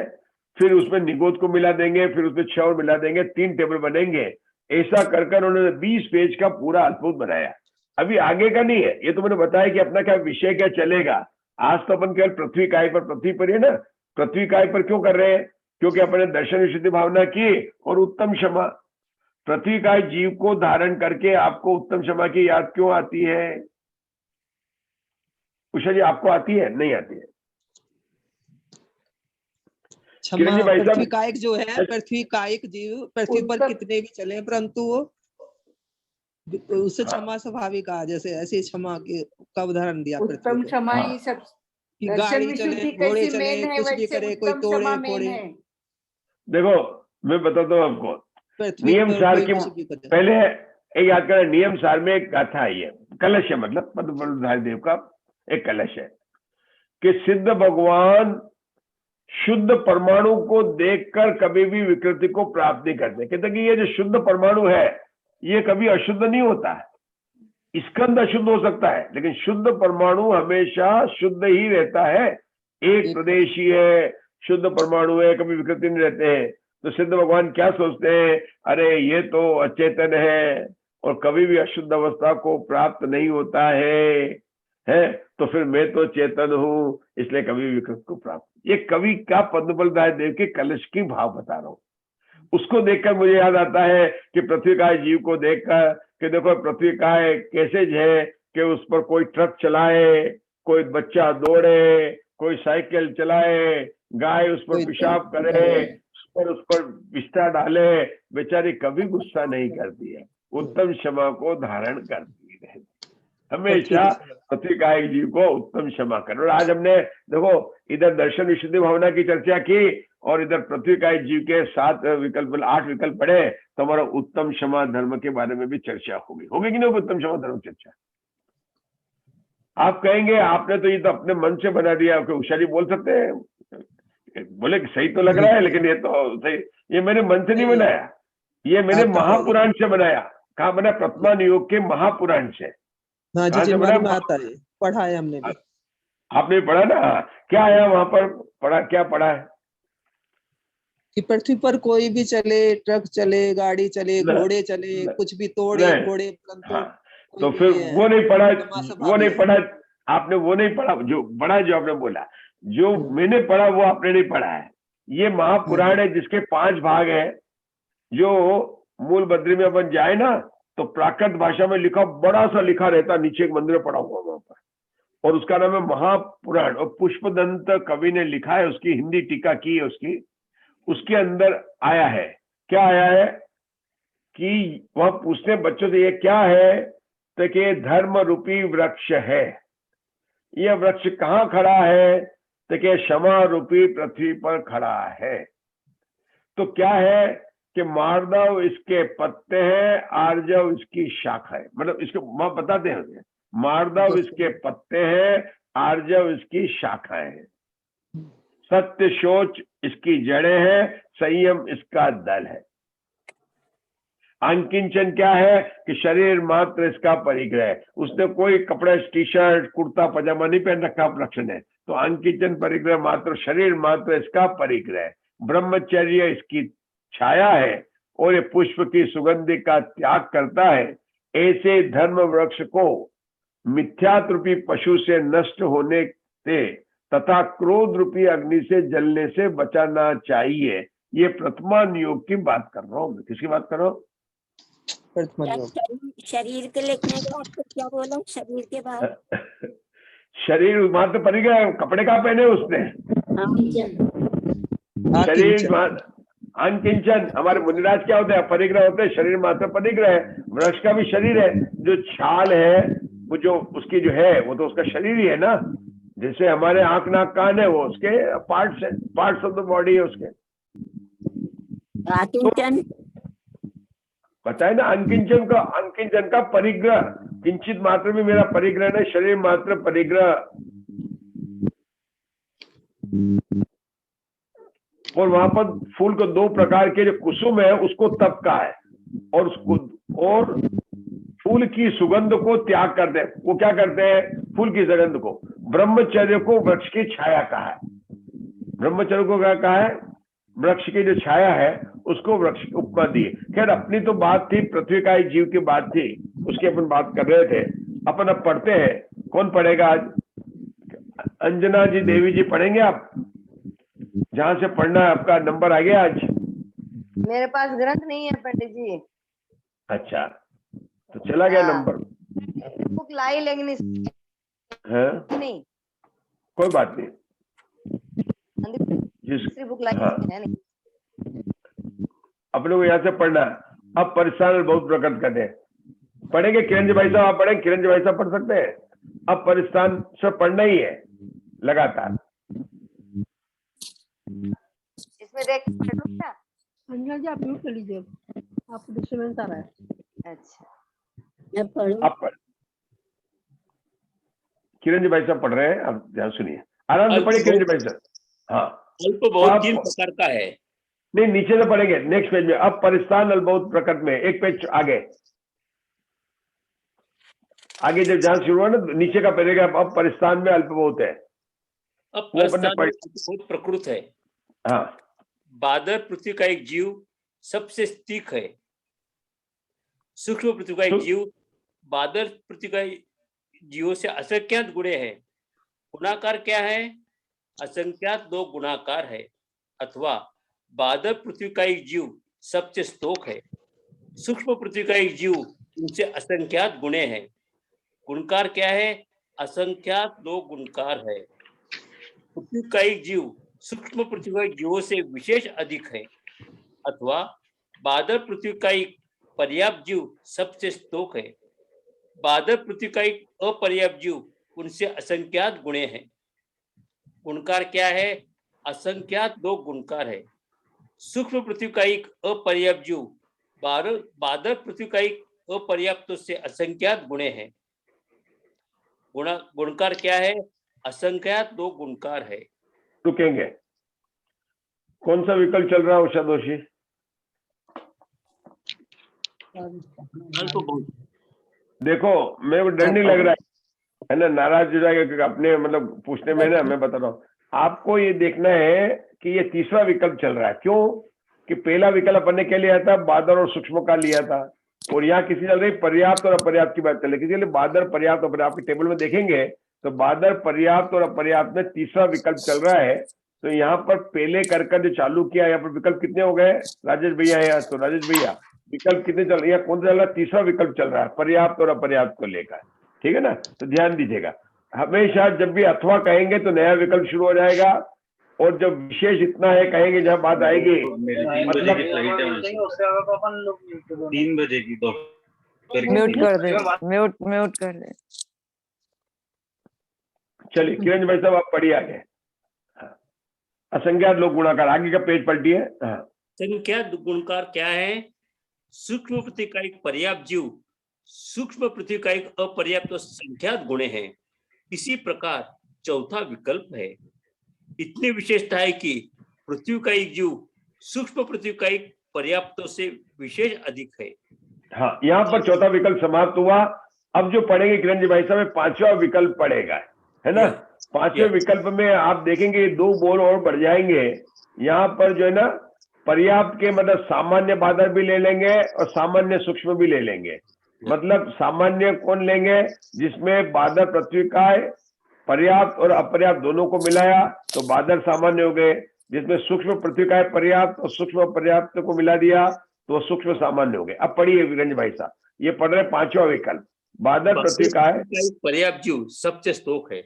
फिर उसमें निगोद को मिला देंगे, फिर उसमें 6 और मिला देंगे, 3 टेबल बनेंगे। ऐसा कर उन्होंने 20 पेज का पूरा अद्भुत बनाया। अभी आगे का नहीं है, ये तो मैंने बताया कि अपना क्या विषय क्या चलेगा। आज तो अपन केवल पृथ्वी काय पर, पृथ्वी पर है ना, पृथ्वी काय पर क्यों कर रहे हैं? क्योंकि अपन ने दर्शन विशुद्धि भावना की और उत्तम क्षमा। पृथ्वी काय जीव को धारण करके आपको उत्तम क्षमा की याद क्यों आती है? उषा जी, आपको आती है? नहीं आती है? क्षमा, पृथ्वी कायिक जो है, पृथ्वी कायिक जीव पृथ्वी पर कितने भी चले, परंतु वो उससे क्षमा स्वाभाविक आ, जैसे ऐसी क्षमा का उदाहरण दिया। उत्तम क्षमा ही सब, गाड़ी चले, घोड़े चले, कुछ भी करे, कोई तोड़े फोड़े। देखो मैं बताता हूँ आपको नियम सार की। पहले एक याद करें, नियम सार में एक गाथा आई है, कलश है, मतलब पद्मधारी देव का एक कलश है कि सिद्ध भगवान शुद्ध परमाणु को देखकर कभी भी विकृति को प्राप्त नहीं करते। कहते कि ये जो शुद्ध परमाणु है ये कभी अशुद्ध नहीं होता है। स्कंद अशुद्ध हो सकता है, लेकिन शुद्ध परमाणु हमेशा शुद्ध ही रहता है। एक प्रदेशी है, शुद्ध परमाणु है, कभी विकृति नहीं रहते हैं। तो सिद्ध भगवान क्या सोचते हैं? अरे ये तो अचेतन है और कभी भी अशुद्ध अवस्था को प्राप्त नहीं होता है, तो फिर मैं तो चेतन हूं, इसलिए कभी विकृत को प्राप्त। ये कवि का पद्मबलदाय देव के कलश की भाव बता रहा हूं। उसको देखकर मुझे याद आता है कि पृथ्वी काय जीव को देखकर कि देखो पृथ्वी काय कैसे है कि उस पर कोई ट्रक चलाए, कोई बच्चा दौड़े, कोई साइकिल चलाए, गाय उस पर पेशाब करे, उस पर बिस्तर डाले, बेचारी कभी गुस्सा नहीं करती है, उत्तम क्षमा को धारण करती है। हमेशा प्रत्येक कायिक जीव को उत्तम क्षमा करो। और आज हमने देखो इधर दर्शन विशुद्धि भावना की चर्चा की और इधर पृथ्वी कायिक जीव के 7 विकल्प 8 विकल्प पढ़े, तो हमारा उत्तम क्षमा धर्म के बारे में भी चर्चा होगी कि नहीं? उत्तम क्षमा धर्म चर्चा आप कहेंगे आपने तो ये तो अपने मन से बना दिया, होशियारी बोल सकते हैं, बोले कि सही तो लग रहा है लेकिन ये तो सही, ये मैंने मन से नहीं बनाया, ये मैंने महापुराण से बनाया। कहाँ बना? प्रथमान योग के महापुराण से। हाँ जी, जिनवाणी में आता है, पढ़ा है हमने भी। आपने पढ़ा ना? क्या आया वहां पर? पढ़ा, क्या पढ़ा है? कि पृथ्वी पर कोई भी चले, ट्रक चले, गाड़ी चले, घोड़े चले, कुछ भी तोड़े घोड़े, परंतु तो फिर वो नहीं पढ़ा, वो नहीं पढ़ा आपने, वो नहीं पढ़ा जो बड़ा, जो आपने बोला, जो मैंने पढ़ा वो आपने नहीं पढ़ा है। ये महापुराण है जिसके 5 भाग हैं। जो मूल बद्री में अपन जाए ना तो प्राकृत भाषा में लिखा, बड़ा सा लिखा रहता, नीचे एक मंदिर पड़ा हुआ वहां पर, और उसका नाम है महापुराण। और पुष्पदंत कवि ने लिखा है, उसकी हिंदी टीका की है उसकी। उसके अंदर आया है, क्या आया है कि वह पूछते बच्चों से ये क्या है, तो कि धर्म रूपी वृक्ष है। यह वृक्ष कहाँ खड़ा है, तो कि क्षमा रूपी पृथ्वी पर खड़ा है। तो क्या है कि मार्दव इसके पत्ते हैं, आर्जव इसकी शाखा है। मतलब इसको वहां बताते हैं, मार्दव इसके पत्ते हैं, आर्जव इसकी शाखाएं हैं, सत्य शोच इसकी जड़ें हैं, संयम इसका दल है। अंकिंचन क्या है कि शरीर मात्र इसका परिग्रह है। उसने कोई कपड़ा, टी शर्ट, कुर्ता पजामा नहीं पहन रखा वृक्ष ने, तो अंकिंचन परिग्रह मात्र, शरीर मात्र इसका परिग्रह। ब्रह्मचर्य इसकी छाया है और ये पुष्प की सुगंधि का त्याग करता है। ऐसे धर्म वृक्ष को मिथ्यात्व रूपी पशु से नष्ट होने से तथा क्रोध रूपी अग्नि से जलने से बचाना चाहिए। ये प्रथमान योग की बात कर रहा हूँ। किसकी बात कर रहा हूँ? शरीर के लिखने के बाद क्या बोला? शरीर के बाद शरीर मात्र परिग्रह, कपड़े कहाँ पहने उसने? शरीर अंकिंचन। हमारे मुनिराज क्या होते हैं? परिग्रह होते हैं, शरीर मात्र परिग्रह है। वृक्ष का भी शरीर है, जो छाल है वो जो उसकी जो है वो तो उसका शरीर ही है ना। जैसे हमारे आंख नाक कान है वो उसके पार्ट्स है, पार्ट्स ऑफ द बॉडी है उसके। अंकिंचन बताए ना, अंकिंचन का परिग्रह, किंचित मात्र भी मेरा परिग्रह नहीं, शरीर मात्र परिग्रह। और वहां पर फूल को 2 प्रकार के, जो कुसुम है उसको तप का है, और उसको और फूल की सुगंध को त्याग करते हैं। वो क्या करते हैं? फूल की सुगंध को। ब्रह्मचर्य को वृक्ष की छाया कहा है। ब्रह्मचर्य को क्या कहा है? वृक्ष की जो छाया है उसको वृक्ष की उपमा दी। खैर अपनी तो बात थी, पृथ्वी का एक जीव की बात थी, उसकी अपन बात कर रहे थे। अपन अब पढ़ते हैं। कौन पढ़ेगा आज? अंजना जी, देवी जी पढ़ेंगे आप? जहां से पढ़ना है आपका नंबर आ गया आज? मेरे पास ग्रंथ नहीं है पंडित जी। अच्छा, तो चला गया नंबर। बुक लाई लेकिन नहीं, कोई बात नहीं। दूसरी बुक लाई है नहीं। अपने को यहाँ से पढ़ना। अब परिस्थान बहुत प्रकट करते हैं, पढ़ेंगे। किरण जी भाई साहब आप पढ़ेंगे? किरण जी भाई साहब पढ़ सकते हैं? अब परिस्थान से पढ़ना ही है लगातार। इसमें देख अंजना जी आप म्यूट कर लीजिए, आपको डिस्टर्बेंस आ रहा है। अच्छा, मैं पढ़ूं? आप पढ़। किरण जी भाई साहब पढ़ रहे हैं, आप ध्यान सुनिए, आराम से पढ़िए किरण जी भाई साहब। हाँ, अल्प बहुत 3 प्रकार का है। नहीं, नीचे से पढ़ेंगे नेक्स्ट पेज में। अब परिस्थान अल्पबहुत प्रकट में, एक पेज आगे जब जहां शुरू हुआ ना नीचे का पढ़ेगा। अब परिस्थान में अल्पबहुत है। अब बहुत प्रकृत है। हाँ, बादर पृथ्वी का एक जीव सबसे तीक्ष्ण है। सूक्ष्म पृथ्वी का एक जीव बादर पृथ्वी का जीवों से असंख्यात गुणे है। गुणाकार क्या है? असंख्यात 2 गुणाकार है। अथवा बादर पृथ्वी का एक जीव सबसे स्तोक है। सूक्ष्म पृथ्वी का एक जीव उनसे असंख्यात गुणे है। गुणकार क्या है? असंख्यात 2 गुणकार है। पृथ्वी का एक जीव सूक्ष्म पृथ्वी का एक जीवों से विशेष अधिक है, अथवा बादल पृथ्वी का एक पर्याप्त जीव सबसे स्तोक है। बादल पृथ्वी का एक अपर्याप्त जीव उनसे असंख्यात गुणे हैं। गुणकार क्या है? असंख्यात 2 गुणकार है। सूक्ष्म पृथ्वी का एक अपर्याप्त जीव बादल पृथ्वी का एक अपर्याप्त से असंख्यात गुणे हैं। गुणकार क्या है? असंख्यात 2 गुणकार है। रुकेंगे, कौन सा विकल्प चल रहा है उषा दोषी? देखो मेरे को डर नहीं लग रहा है ना, नाराज हो जाएगा क्योंकि अपने मतलब पूछने में ना, मैं बता रहा हूँ आपको ये देखना है कि ये तीसरा विकल्प चल रहा है। क्यों कि पहला विकल्प अपन ने क्या लिया था? बादल और सूक्ष्म का लिया था, और यहाँ किसी चल रही पर्याप्त और अपर्याप्त की बात चल रही है। बादल पर्याप्त और अपर्याप्त के टेबल में देखेंगे तो बादल पर्याप्त और अपर्याप्त में तीसरा विकल्प चल रहा है। तो यहाँ पर पहले कर जो चालू किया, यहाँ पर विकल्प कितने हो गए? राजेश भैया है, तो राजेश भैया विकल्प कितने चल रहे हैं? कौन सा चल रहा है? तीसरा विकल्प चल रहा है पर्याप्त और अपर्याप्त को लेकर, ठीक है ना। तो ध्यान दीजिएगा, हमेशा जब भी अथवा कहेंगे तो नया विकल्प शुरू हो जाएगा, और जब विशेष इतना है कहेंगे जहां बात आएगी मतलब 3 बजे की तो म्यूट कर दे, म्यूट कर दे। चलिए किरण भाई साहब आप पढ़िए आगे। असंख्यात लोग गुणाकार, आगे का पेज पलटिए। संख्यात गुणकार क्या है? सूक्ष्म पृथ्वी का एक पर्याप्त जीव सूक्ष्म पृथ्वी का एक अपर्याप्त तो संख्यात गुणे हैं। इसी प्रकार चौथा विकल्प है। इतनी विशेषता है कि पृथ्वी का एक जीव सूक्ष्म पृथ्वी का एक पर्याप्त से विशेष अधिक है। हाँ, यहाँ पर चौथा विकल्प समाप्त हुआ। अब जो पढ़ेंगे किरण जी भाई साहब, 5वां विकल्प पड़ेगा, है ना। 5वें विकल्प में आप देखेंगे 2 बोल और बढ़ जाएंगे। यहाँ पर जो है ना पर्याप्त के मतलब सामान्य बादल भी ले लेंगे और सामान्य सूक्ष्म भी ले लेंगे। मतलब सामान्य कौन लेंगे? जिसमें बादल पृथ्वी का है, पर्याप्त और अपर्याप्त दोनों को मिलाया तो बादल सामान्य हो गए। जिसमें सूक्ष्म पृथ्वी का है पर्याप्त और सूक्ष्म पर्याप्त को मिला दिया तो सूक्ष्म सामान्य हो गए। अब पढ़िए वीरेंद्र भाई साहब, ये पढ़ रहे 5वां विकल्प। बादल पृथ्वी का है पर्याप्त जीव सबसे स्तोक है।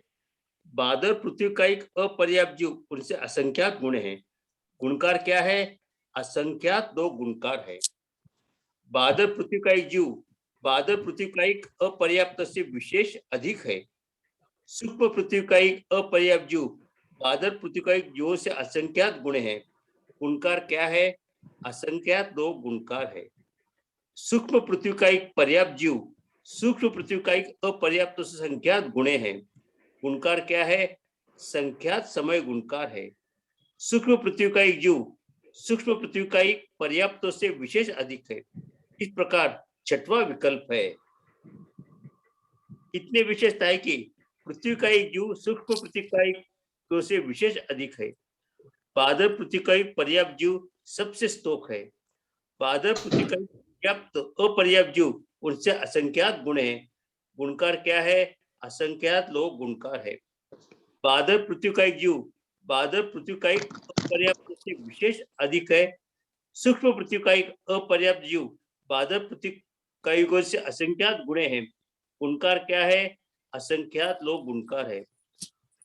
बादल पृथ्वी का एक अपर्याप्त जीव उनसे असंख्यात गुण है। गुणकार क्या है? असंख्यात 2 गुणकार है। बादल पृथ्वी का एक जीव बादल पृथ्वी का एक अपर्याप्त से विशेष अधिक है। सूक्ष्म पृथ्वी का एक अपर्याप्त जीव बादल पृथ्वी का एक जीवों से असंख्यात गुण है। गुणकार क्या है? असंख्यात 2 गुणकार है। सूक्ष्म पृथ्वी का एक पर्याप्त जीव सूक्ष्म पृथ्वी का एक अपर्याप्त से संख्यात गुणे हैं। गुणकार क्या है? संख्यात समय गुणकार है। सूक्ष्म पृथ्वी का एक जीव सूक्ष्म पृथ्वी का एक पर्याप्त से विशेष अधिक है। इस प्रकार 6वां विकल्प है। इतने विशेषता है कि पृथ्वी का एक जीव सूक्ष्म पृथ्वी का एक से विशेष अधिक है। बादल पृथ्वी का एक पर्याप्त जीव सबसे स्तोक है। बादल पृथ्वी का पर्याप्त अपर्याप्त जीव उनसे असंख्यात गुण है। गुणकार क्या है? असंख्यात लोग गुणकार है। बादल पृथ्वी का एक जीव बादल पृथ्वी का एक अपर्याप्त से विशेष अधिक है। सूक्ष्म पृथ्वी का एक अपर्याप्त जीव बादल पृथ्वी का युगों से असंख्यात गुणे हैं। गुणकार क्या है? असंख्यात लोग गुणकार है।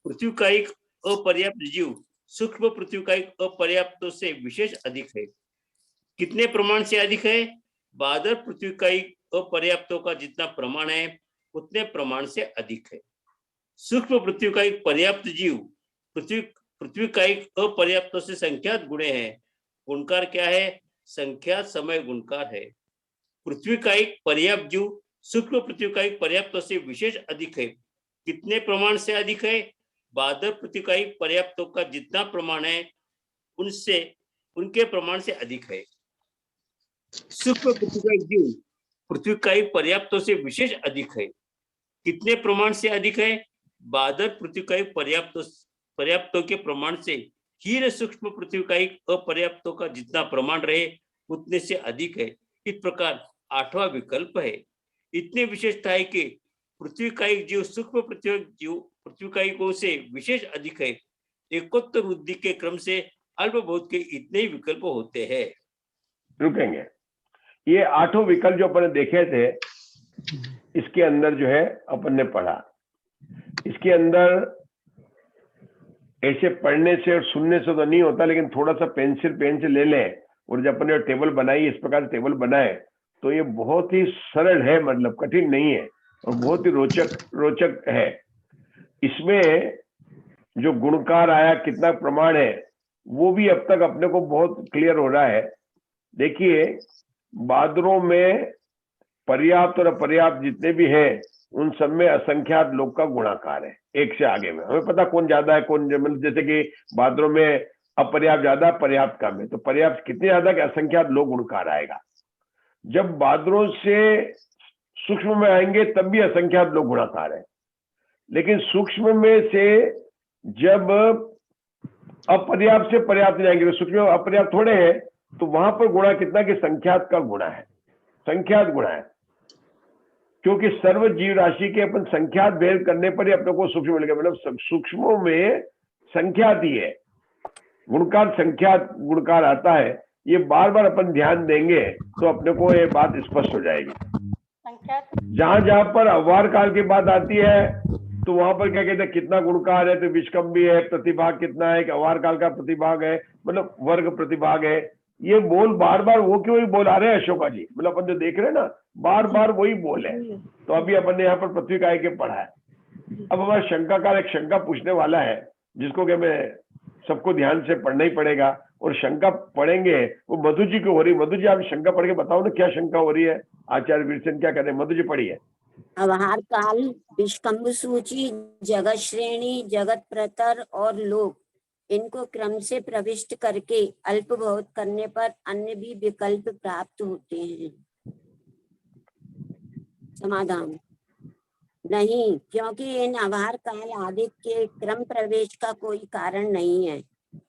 पृथ्वी का एक अपर्याप्त जीव सूक्ष्म पृथ्वी का एक अपर्याप्त से विशेष अधिक है। कितने प्रमाण से अधिक है? बादल पृथ्वी का एक अपर्याप्तों का जितना प्रमाण है उतने प्रमाण से अधिक है। सूक्ष्म पृथ्वी का एक पर्याप्त जीव पृथ्वी का एक अपर्याप्त से संख्यात गुणे हैं। गुणकार क्या है? संख्यात समय गुणकार है। पृथ्वी का एक पर्याप्त जीव सूक्ष्म पृथ्वी का एक पर्याप्त से विशेष अधिक है। कितने प्रमाण से अधिक है? बादल पृथ्वी का एक पर्याप्तों का जितना प्रमाण है उनसे उनके प्रमाण से अधिक है। सूक्ष्म पृथ्वी का एक जीव पृथ्वी का एक पर्याप्तों से विशेष अधिक है। कितने प्रमाण से अधिक है? बादल पृथ्वी का एक पर्याप्तों के प्रमाण से हीन सूक्ष्म पृथ्वी का एक अपर्याप्तों का जितना प्रमाण रहे उतने से अधिक है। इस प्रकार 8वां विकल्प है। इतनी विशेषता है कि पृथ्वी का एक जीव सूक्ष्म पृथ्वी का एक से विशेष अधिक है। एकोत्तर वृद्धि के क्रम से अल्पबहुत के इतने ही विकल्प होते हैं। रुकेंगे, ये 8 विकल्प जो अपन ने देखे थे इसके अंदर जो है अपन ने पढ़ा, इसके अंदर ऐसे पढ़ने से और सुनने से तो नहीं होता, लेकिन थोड़ा सा पेंसिल पेन से ले लें और जब अपने टेबल बनाई, इस प्रकार टेबल बनाए, तो ये बहुत ही सरल है, मतलब कठिन नहीं है और बहुत ही रोचक है। इसमें जो गुणकार आया, कितना प्रमाण है, वो भी अब तक अपने को बहुत क्लियर हो रहा है। देखिए, बादरों में पर्याप्त और अपर्याप्त जितने भी हैं, उन सब में असंख्यात लोग का गुणाकार है, एक से आगे में। हमें पता कौन ज्यादा है कौन, मतलब जैसे कि बादरों में अपर्याप्त ज्यादा, पर्याप्त कम है, तो पर्याप्त कितने ज्यादा कि असंख्यात लोग गुणकार आएगा। जब बादरों से सूक्ष्म में आएंगे तब भी असंख्यात लोग गुणाकार है, लेकिन सूक्ष्म में से जब अपर्याप्त से पर्याप्त जाएंगे, तो सूक्ष्म में अपर्याप्त थोड़े हैं, तो वहां पर गुणा कितना कि संख्यात का गुणा है, संख्यात गुणा है। क्योंकि सर्व जीव राशि के अपन संख्यात भेद करने पर ही अपने को सूक्ष्म मिलेगा, मतलब सूक्ष्मों में संख्यात ही है, गुणकार संख्यात गुणकार आता है। ये बार बार अपन ध्यान देंगे तो अपने को ये बात स्पष्ट हो जाएगी। जहां जहां पर अव्वार काल की बात आती है तो वहां पर क्या कहते हैं, कितना गुणकार है, तो विषकम भी है, प्रतिभाग कितना है, कि अव्वार काल का प्रतिभाग है, मतलब वर्ग प्रतिभाग है। ये बोल बार बार वो क्यों ही बोल आ रहे हैं अशोका जी, मतलब अपन जो देख रहे हैं ना, बार बार वही बोल है। तो अभी अपन ने यहाँ पर पृथ्वी काय के पढ़ा है। अब हमारा शंकाकार एक शंका पूछने वाला है, जिसको कि मैं सबको ध्यान से पढ़ना ही पड़ेगा, और शंका पढ़ेंगे वो मधु जी को हो रही। मधु जी, आप शंका पढ़ के बताओ ना, क्या शंका हो रही है, आचार्य वीरसेन क्या कर रहे हैं। मधु जी पढ़िए। अवहार काल, विषकंभ सूची, जगत श्रेणी, जगत प्रतर और लोक, इनको क्रम से प्रविष्ट करके अल्प बहुत करने पर अन्य भी विकल्प प्राप्त होते हैं। समाधान नहीं, क्योंकि इन आभार काल आदि के क्रम प्रवेश का कोई कारण नहीं है।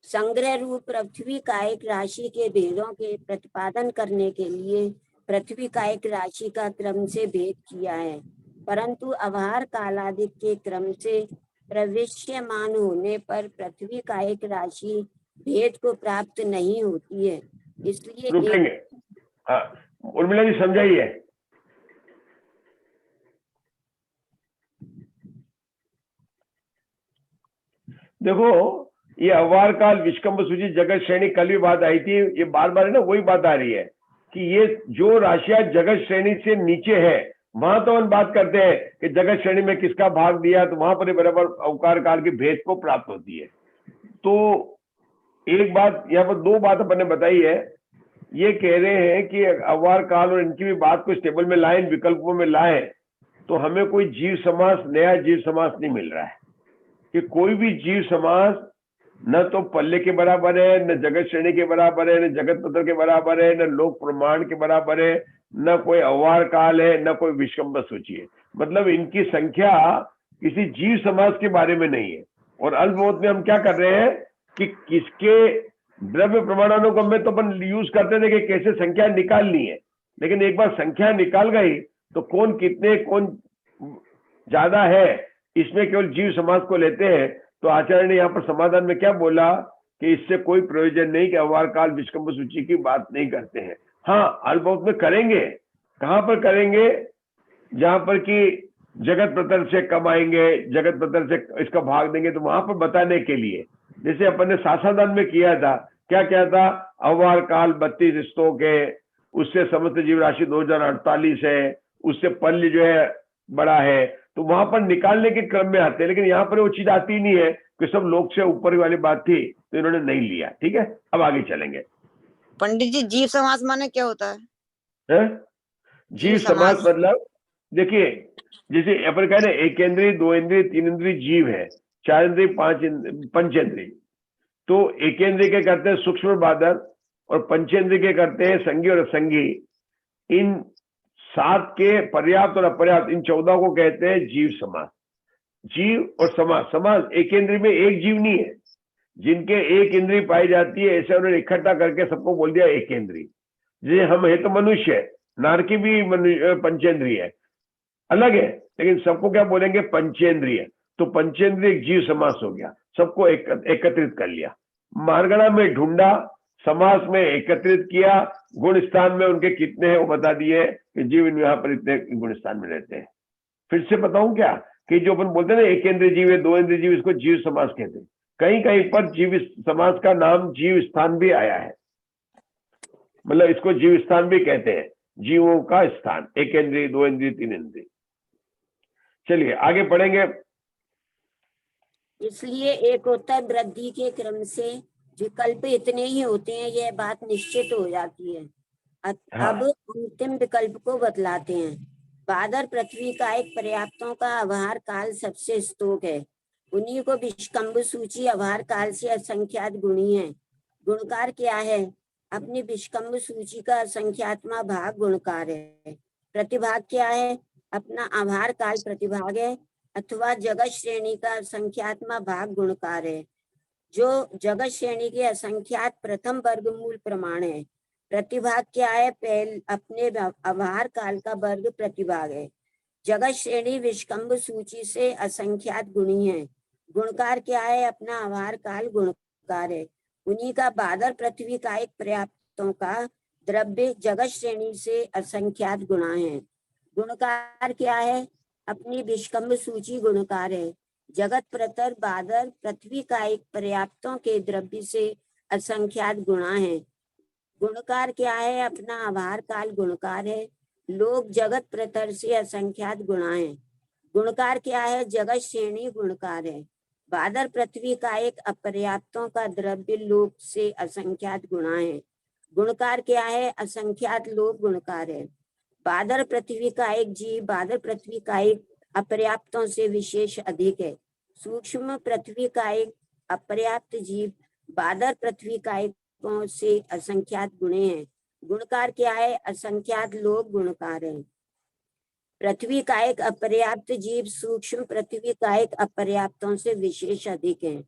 संग्रह रूप पृथ्वी कायिक राशि के भेदों के प्रतिपादन करने के लिए पृथ्वी कायिक राशि का क्रम से भेद किया है, परंतु आभार काल आदि के क्रम से प्रविष्यमान होने पर पृथ्वी कायिक राशि भेद को प्राप्त नहीं होती है। इसलिए रुकेंगे। हाँ, उर्मिला जी समझाइए। देखो, ये अव्वार काल, विषकंभ सूची, जगत श्रेणी, कल भी बात आई थी, ये बार बार है ना वही बात आ रही है कि ये जो राशियां जगत श्रेणी से नीचे है, वहां तो हम बात करते हैं कि जगत श्रेणी में किसका भाग दिया, तो वहां पर बराबर अवकार काल की भेद को प्राप्त होती है। तो एक बात यहाँ पर, दो बात अपन ने बताई है। ये कह रहे हैं कि अव्वार काल और इनकी भी बात को इस टेबल में लाए, विकल्पों में लाए, तो हमें कोई जीव समास, नया जीव समास नहीं मिल रहा है कि कोई भी जीव समास न तो पल्ले के बराबर है, न जगत श्रेणी के बराबर है, न जगत पत्र के बराबर है, न लोक प्रमाण के बराबर है, न कोई अव्वार काल है, न कोई विषकंभ सूची है। मतलब इनकी संख्या किसी जीव समास के बारे में नहीं है। और अल्पमत में हम क्या कर रहे हैं कि किसके द्रव्य प्रमाणानुक्रम में तो अपन यूज करते थे कि कैसे संख्या निकालनी है, लेकिन एक बार संख्या निकाल गई तो कौन कितने, कौन ज्यादा है, इसमें केवल जीव समास को लेते हैं। तो आचार्य ने यहाँ पर समाधान में क्या बोला कि इससे कोई प्रयोजन नहीं, कि अव्वार काल विषकंभ सूची की बात नहीं करते हैं। हाँ, अल्पमत में करेंगे। कहाँ पर करेंगे? जहां पर कि जगत प्रतर से कम आएंगे, जगत प्रतर से इसका भाग देंगे, तो वहां पर बताने के लिए, जैसे अपन ने सासादान में किया था, क्या क्या था, अव्वार काल 32 रिश्तों के, उससे समस्त जीव राशि 2048 है, उससे पल्य जो है बड़ा है, तो वहां पर निकालने के क्रम में आते हैं। लेकिन यहाँ पर वो चीज आती नहीं है कि सब लोग से ऊपर वाली बात थी तो इन्होंने नहीं लिया। ठीक है, अब आगे चलेंगे। पंडित जी, जीव समास माने क्या होता है? जीव समास मतलब देखिए, जैसे अपन कह रहे हैं एक इंद्रिय, दो इंद्रिय, तीन इंद्रिय जीव है, चार इंद्रिय, पंचेंद्रिय। तो एक इंद्रिय के करते हैं सूक्ष्म बादल, और पंचेंद्रिय के करते हैं संगी और असंगी। इन 7 के पर्याप्त और अपर्याप्त, इन 14 को कहते हैं जीव समास। जीव और समास, समास एक इंद्रिय में एक जीव नहीं है, जिनके एक इंद्रिय पाई जाती है ऐसे उन्होंने इकट्ठा करके सबको बोल दिया एक इंद्रिय। जैसे हम है तो मनुष्य, नारकी भी पंचेंद्रिय है, अलग है, लेकिन सबको क्या बोलेंगे, पंचेंद्रिय। तो पंचेंद्रिय एक जीव समास हो गया, सबको एकत्रित कर लिया। मारगणा में ढूंढा, समास में एकत्रित किया, गुण स्थान में उनके कितने हैं वो बता दिए कि जीव यहाँ पर इतने गुण स्थान में रहते हैं। फिर से बताऊं क्या कि जो अपन बोलते हैं ना एक इंद्रिय जीव है, दो इंद्रिय जीव, इसको जीव समास कहते हैं। कहीं कहीं पर जीव समास का नाम जीव स्थान भी आया है, मतलब इसको जीव स्थान भी कहते हैं, जीवों का स्थान, 1 इंद्रिय 2 इंद्रिय 3 इंद्रिय। चलिए आगे पढ़ेंगे। इसलिए एकोत्तर वृद्धि के क्रम से विकल्प इतने ही होते हैं, यह बात निश्चित हो जाती है। अब अंतिम विकल्प को बतलाते हैं। बादर पृथ्वी का एक पर्याप्तों का आभार काल सबसे स्तोक है, उन्हीं को विष्कंभ सूची आभार काल से असंख्यात गुणी है। गुणकार क्या है? अपनी विष्कंभ सूची का असंख्यात्मा भाग गुणकार है। प्रतिभाग क्या है? अपना आभार काल प्रतिभाग है, अथवा जगत श्रेणी का असंख्यात्मा भाग गुणकार है, जो जगत श्रेणी के असंख्यात प्रथम वर्गमूल प्रमाण है। प्रतिभाग क्या है? अपने आभार काल का वर्ग प्रतिभाग है। जगत श्रेणी विष्कंभ सूची से असंख्यात गुणी है। गुणकार क्या है? अपना आभार काल गुणकार है, उन्हीं का बादर पृथ्वी का एक पर्याप्तों का द्रव्य जगत श्रेणी से असंख्यात गुणा है। गुणकार क्या है? अपनी विष्कंभ सूची गुणकार है। जगत प्रतर बादर पृथ्वी का एक पर्याप्तों के द्रव्य से असंख्यात गुणा है। गुणकार क्या है? अपना आभार काल गुणकार है, लोग जगत प्रतर से असंख्यात गुणा है। गुणकार क्या है? जगत श्रेणी गुणकार है। बादर पृथ्वी का एक अपर्याप्तों का द्रव्य लोक से असंख्यात गुणा है। गुणकार क्या है? असंख्यात लोक गुणकार है। बादर पृथ्वी का एक जीव बादर पृथ्वी का एक अपर्याप्तों से विशेष अधिक है। सूक्ष्म पृथ्वी का एक अपर्याप्त जीव बादर पृथ्वी का एक से असंख्यात गुणे हैं। गुणकार क्या है? असंख्यात लोक गुणकार है। पृथ्वी का एक अपर्याप्त जीव सूक्ष्म पृथ्वी का एक अपर्याप्तों से विशेष अधिक है।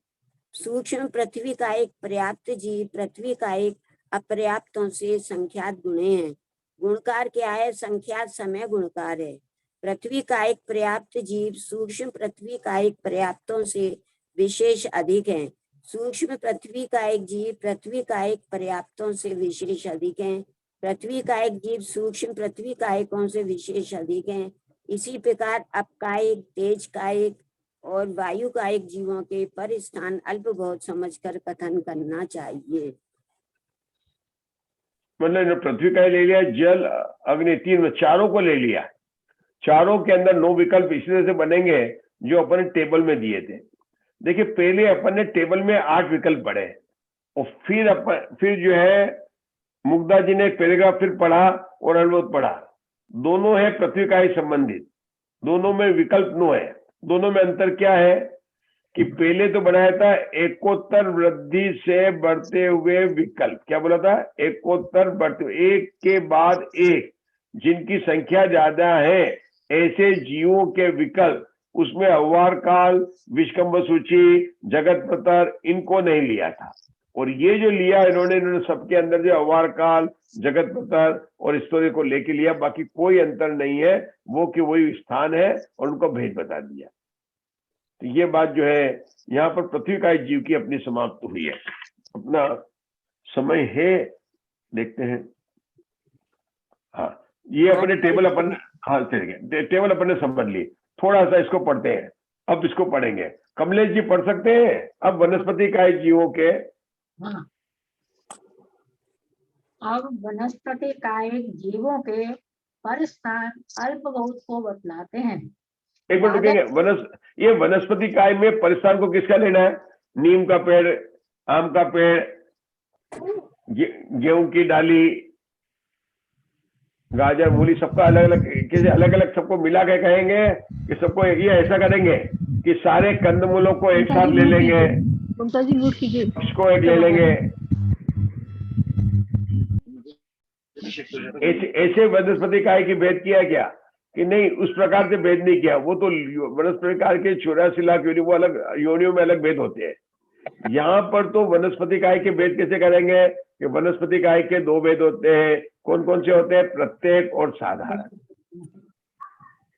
सूक्ष्म पृथ्वी का एक पर्याप्त जीव पृथ्वी का एक अपर्याप्तों से संख्यात गुणे हैं। गुणकार क्या है? संख्यात समय गुणकार है। पृथ्वी का एक पर्याप्त जीव सूक्ष्म पृथ्वी का एक पर्याप्तों से विशेष अधिक है। सूक्ष्म पृथ्वी का एक जीव पृथ्वी का एक पर्याप्तों से विशेष अधिक है। पृथ्वी का एक जीव सूक्ष्म पृथ्वी का एकों से विशेष अधिक है। इसी प्रकार अप का एक, तेज का एक और वायु का एक जीवों के पर स्थान अल्प बहुत समझकर कथन करना चाहिए। मतलब पृथ्वी का ले लिया, जल अग्नि, तीन में चारों को ले लिया। चारों के अंदर 9 विकल्प इस तरह से बनेंगे जो अपन ने टेबल में दिए थे। देखिए पहले अपन ने टेबल में 8 विकल्प पढ़े और फिर जो है मुग्धा जी ने एक पैराग्राफ फिर पढ़ा और अनुभव पढ़ा। दोनों है पृथ्वी का ही संबंधित, दोनों में विकल्प 9 है। दोनों में अंतर क्या है कि पहले तो बनाया था एकोत्तर वृद्धि से बढ़ते हुए विकल्प। क्या बोला था? एकोत्तर बढ़ते, एक के बाद एक, जिनकी संख्या ज्यादा है ऐसे जीवों के विकल्प, उसमें अव्वार काल, विष्कंभ सूची, जगत प्रतर, इनको नहीं लिया था। और ये जो लिया इन्होंने सबके अंदर जो अव्वार काल, जगत प्रतर और स्तोरी को लेके लिया, बाकी कोई अंतर नहीं है, वो कि वही स्थान है और उनको भेद बता दिया। तो ये बात जो है यहाँ पर पृथ्वी का जीव की अपनी समाप्त हुई है। अपना समय है, देखते हैं। हाँ, ये अपने टेबल अपन, हाँ चलिए टेबल अपन ने समझ ली। थोड़ा सा इसको पढ़ते हैं, अब इसको पढ़ेंगे। कमलेश जी पढ़ सकते हैं अब वनस्पति काय जीवों के? हाँ। अब वनस्पति कायिक जीवों के परिस्थान अल्प बहुत को बतलाते हैं। एक मिनट रुकेंगे। ये वनस्पति काय में परिस्थान को किसका लेना है? नीम का पेड़, आम का पेड़, गेहूं की डाली, गाजर, मूली, सबका अलग अलग, किसी अलग अलग सबको मिला के कहेंगे कि सबको ये ऐसा करेंगे कि सारे कंदमूलों को एक साथ ले लेंगे, उसको एक ले लेंगे, ऐसे वनस्पति काय की भेद किया क्या? कि नहीं, उस प्रकार से भेद नहीं किया। वो तो वनस्पति काय के 84 लाख योनियों अलग योनियों में अलग भेद होते हैं। यहाँ पर तो वनस्पति काय के भेद कैसे करेंगे कि वनस्पति काय के 2 भेद होते हैं। कौन कौन से होते हैं? प्रत्येक और साधारण,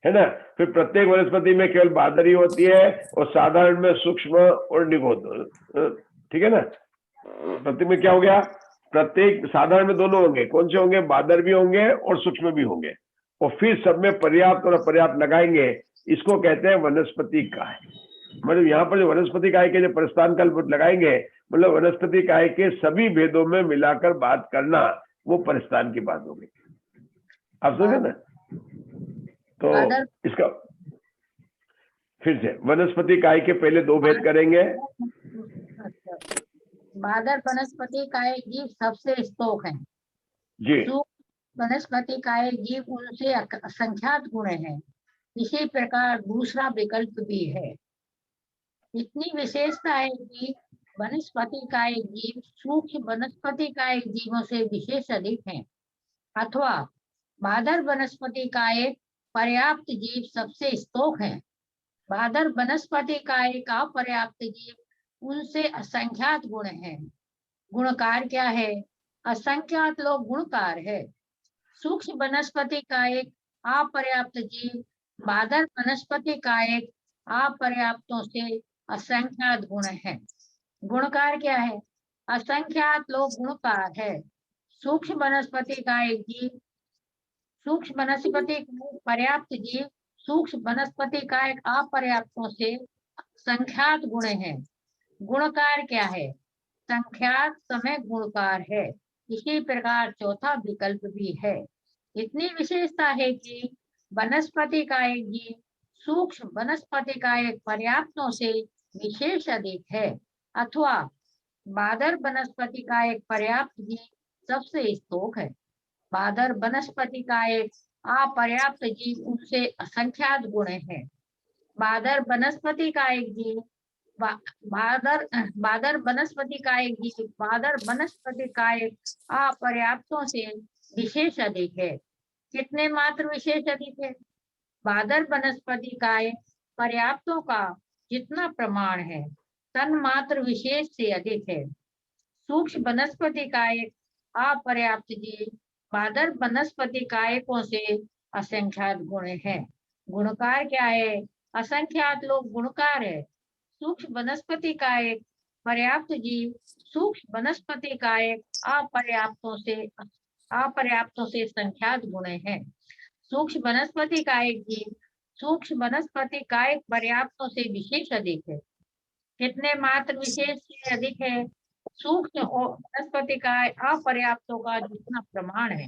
है ना। फिर प्रत्येक वनस्पति में केवल बादर ही होती है और साधारण में सूक्ष्म और निगोद, ठीक है ना। प्रत्येक में क्या हो गया? प्रत्येक, साधारण में दोनों होंगे। कौन से होंगे? बादर भी होंगे और सूक्ष्म भी होंगे। और फिर सब में पर्याप्त और अपर्याप्त लगाएंगे, इसको कहते हैं वनस्पति काय। मतलब यहाँ पर जो वनस्पति काय के जो प्रस्थान कल्प लगाएंगे, मतलब वनस्पति काय के सभी भेदों में मिलाकर बात करना, वो प्रस्थान की बात होगी। आप समझे ना? तो इसका फिर से वनस्पति काय के पहले दो भेद करेंगे। बादर वनस्पति काय जीव सबसे स्तोक है जी। वनस्पति काय जीव उनसे असंख्यात गुण हैं। इसी प्रकार दूसरा विकल्प भी है। इतनी विशेषता है कि वनस्पति काय जीव सूक्ष्म वनस्पति काय जीवों से विशेष अधिक हैं, अथवा बादर वनस्पति काय पर्याप्त जीव सबसे स्तोक हैं। बादर वनस्पति काय का पर्याप्त जीव उनसे असंख्यात गुण हैं। गुणकार क्या है? असंख्यात लोग गुणकार है। सूक्ष्म वनस्पति का एक अपर्याप्त जीव बादर वनस्पति का एक अपर्याप्तों से असंख्यात गुण है। गुणकार क्या है? असंख्यात लोग गुणकार है। सूक्ष्म वनस्पति का एक जीव सूक्ष्म वनस्पति पर्याप्त जीव सूक्ष्म वनस्पति का एक अपर्याप्तों से संख्यात गुण है। गुणकार क्या है? संख्यात समय गुणकार है। इसी प्रकार चौथा विकल्प भी है। इतनी विशेषता है कि वनस्पति का एक जीव सूक्ष्म वनस्पति का एक पर्याप्तों से विशेष अधिक है, अथवा बादर वनस्पति का एक पर्याप्त जीव सबसे स्तोक है। बादर वनस्पति का एक अपर्याप्त जीव उनसे असंख्यात गुण है। बादर वनस्पति का एक जीव बादर वनस्पति का एक जीव बादर वनस्पति का एक अपर्याप्तों से विशेष अधिक है। कितने मात्र विशेष अधिक है? बादर वनस्पति का एक पर्याप्तों का जितना प्रमाण है तन मात्र विशेष से अधिक है। सूक्ष्म वनस्पति का एक अपर्याप्त जीव बादर वनस्पति कायकों से असंख्यात गुण है। गुणकार क्या है? असंख्यात लोग गुणकार है। सूक्ष्म वनस्पति का एक पर्याप्त जीव सूक्ष्म वनस्पति का एक अपर्याप्तों से संख्यात गुण है। सूक्ष्म वनस्पति का एक जीव सूक्ष्म वनस्पति का एक पर्याप्तों से विशेष अधिक है। कितने मात्र विशेष से अधिक है? सूक्ष्म वनस्पति का अपर्याप्तों का जितना प्रमाण है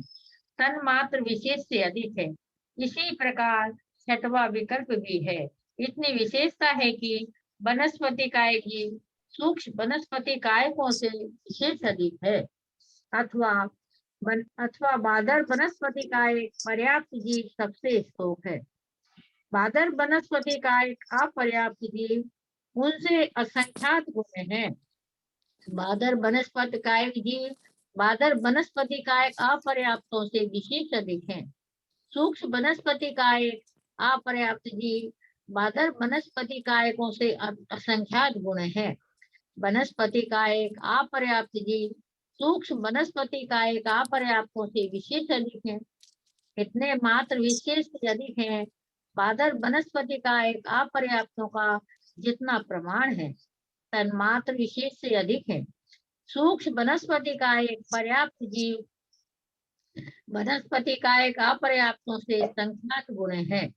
तन मात्र विशेष से अधिक है। इसी प्रकार छठवां विकल्प भी है। इतनी विशेषता है कि वनस्पति का एक जीव सूक्ष्म वनस्पति कायकों से विशेष अधिक है, अथवा बादर वनस्पति का एक पर्याप्त जीव सबसे स्तोक है। बादर वनस्पति का एक अपर्याप्त जीव उनसे असंख्यात गुण है। बादर वनस्पति का एक जीव बादर वनस्पति का एक अपर्याप्तों से विशेष अधिक है। सूक्ष्म वनस्पति का एक अपर्याप्त जीव बादर वनस्पति कायकों से असंख्यात गुण है। वनस्पति का एक अपर्याप्त जीव सूक्ष्म वनस्पति का एक अपर्याप्तों से विशेष अधिक है। कितने मात्र विशेष से अधिक है? बादर वनस्पति का एक अपर्याप्तों का जितना प्रमाण है तन्मात्र विशेष से अधिक है। सूक्ष्म वनस्पति का एक पर्याप्त जीव वनस्पति का एक अपर्याप्तों से संख्यात गुण है।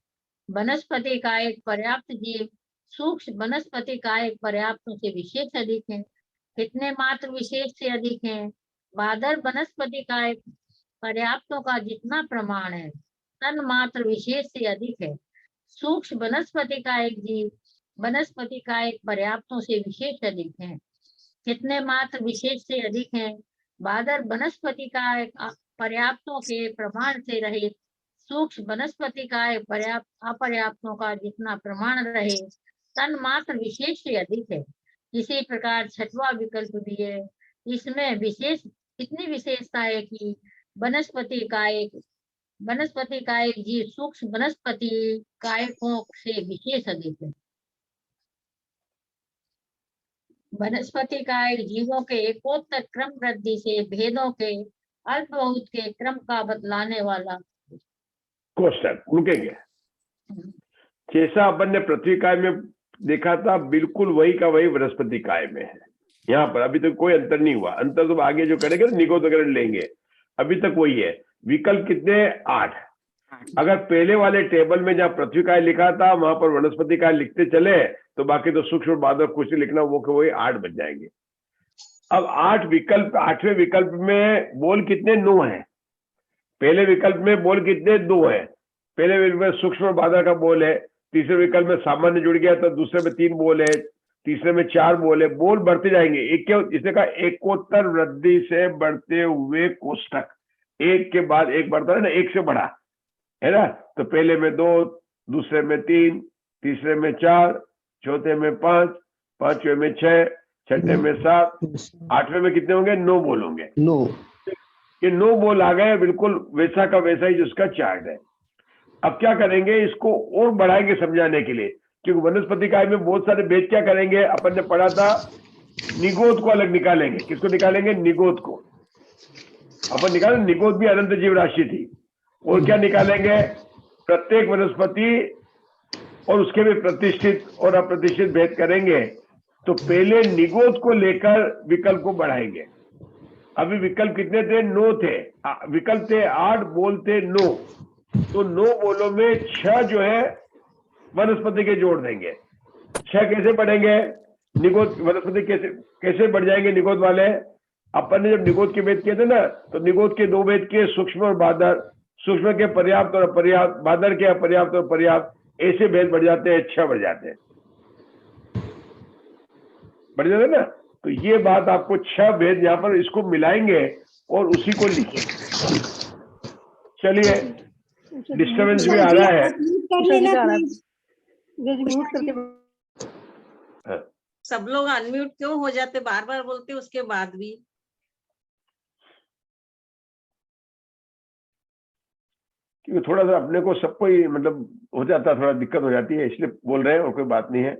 वनस्पति का एक पर्याप्त जीव सूक्ष्म वनस्पति का एक पर्याप्तों से विशेष अधिक है। कितने मात्र विशेष से अधिक है? बादर वनस्पति का एक पर्याप्तों का जितना प्रमाण है तन मात्र विशेष से अधिक है। सूक्ष्म वनस्पति का एक जीव वनस्पति का एक पर्याप्तों से विशेष अधिक है। कितने मात्र विशेष से अधिक है? बादर वनस्पति का एक पर्याप्तों के प्रमाण से रहे सूक्ष्म वनस्पति का एक अपर्याप्तों का जितना प्रमाण रहे तन मात्र विशेष से अधिक है। इसी प्रकार छठवां विकल्प भी है। इसमें विशेष इतनी विशेषता है कि वनस्पति का एक जीव सूक्ष्म वनस्पति कायकों से विशेष अधिक है। वनस्पति का एक जीवों के एकोत्तर क्रम वृद्धि से भेदों के अल्प बहुत के क्रम का बतलाने वाला क्वेश्चन। रुकेंगे। जैसा अपन ने पृथ्वी काय में देखा था बिल्कुल वही का वही वनस्पति काय में है। यहाँ पर अभी तक कोई अंतर नहीं हुआ। अंतर तो आगे जो करेंगे निगोदकरण लेंगे। अभी तक वही है। विकल्प कितने? 8। अगर पहले वाले टेबल में जहाँ पृथ्वी काय लिखा था वहां पर वनस्पति काय लिखते चले तो बाकी तो सूक्ष्म बादल कुछ नहीं लिखना, वो के वही 8 बन जाएंगे। अब 8 विकल्प, 8वें विकल्प में बोल कितने? 9 है। पहले विकल्प में बोल कितने? 2 है। पहले विकल्प में सूक्ष्म बादल का बोल है, तीसरे विकल्प में सामान्य जुड़ गया, तो दूसरे में 3 बोल है, तीसरे में 4 बोल है। बोल बढ़ते जाएंगे। एक क्या इसने कहा? एकोत्तर वृद्धि से बढ़ते हुए कोष्ठक, एक के बाद एक बढ़ता है ना, एक से बढ़ा है ना। तो पहले में 2, दूसरे में 3, तीसरे में 4, चौथे में 5, पांचवें में 6, छठे में 7, 8वें में कितने होंगे? 9 बोल होंगे। 9 ये 9 बोल आ गए, बिल्कुल वैसा का वैसा ही जिसका चार्ट है। अब क्या करेंगे? इसको और बढ़ाएंगे समझाने के लिए, क्योंकि वनस्पति काय में बहुत सारे भेद। क्या करेंगे? अपन ने पढ़ा था निगोद को अलग निकालेंगे। किसको निकालेंगे? निगोद को। अपन निकालें, निगोद भी अनंत जीव राशि थी। और क्या निकालेंगे? प्रत्येक वनस्पति और उसके भी प्रतिष्ठित और अप्रतिष्ठित भेद करेंगे। तो पहले निगोद को लेकर विकल्प को बढ़ाएंगे। अभी विकल्प कितने थे? 9 थे। विकल्प थे 8, बोल थे 9। तो 9 बोलों में 6 जो है वनस्पति के जोड़ देंगे। 6 कैसे बढ़ेंगे? निगोद वनस्पति कैसे बढ़ जाएंगे निगोद वाले? अपन ने जब निगोद के भेद किए थे ना, तो निगोद के 2 भेद किए, सूक्ष्म और बादर। सूक्ष्म के पर्याप्त और अपर्याप्त, बादर के अपर्याप्त और पर्याप्त, ऐसे भेद बढ़ जाते हैं, 6 बढ़ जाते हैं, बढ़ जाते ना। तो ये बात आपको 6 भेद यहाँ पर इसको मिलाएंगे और उसी को लिखेंगे। चलिए, डिस्टर्बेंस भी आ रहा है। सब लोग अनम्यूट क्यों हो जाते? बार बार बोलते उसके बाद भी। क्योंकि थोड़ा सा अपने को सबको ही मतलब हो जाता है, थोड़ा दिक्कत हो जाती है, इसलिए बोल रहे हैं, और कोई बात नहीं है।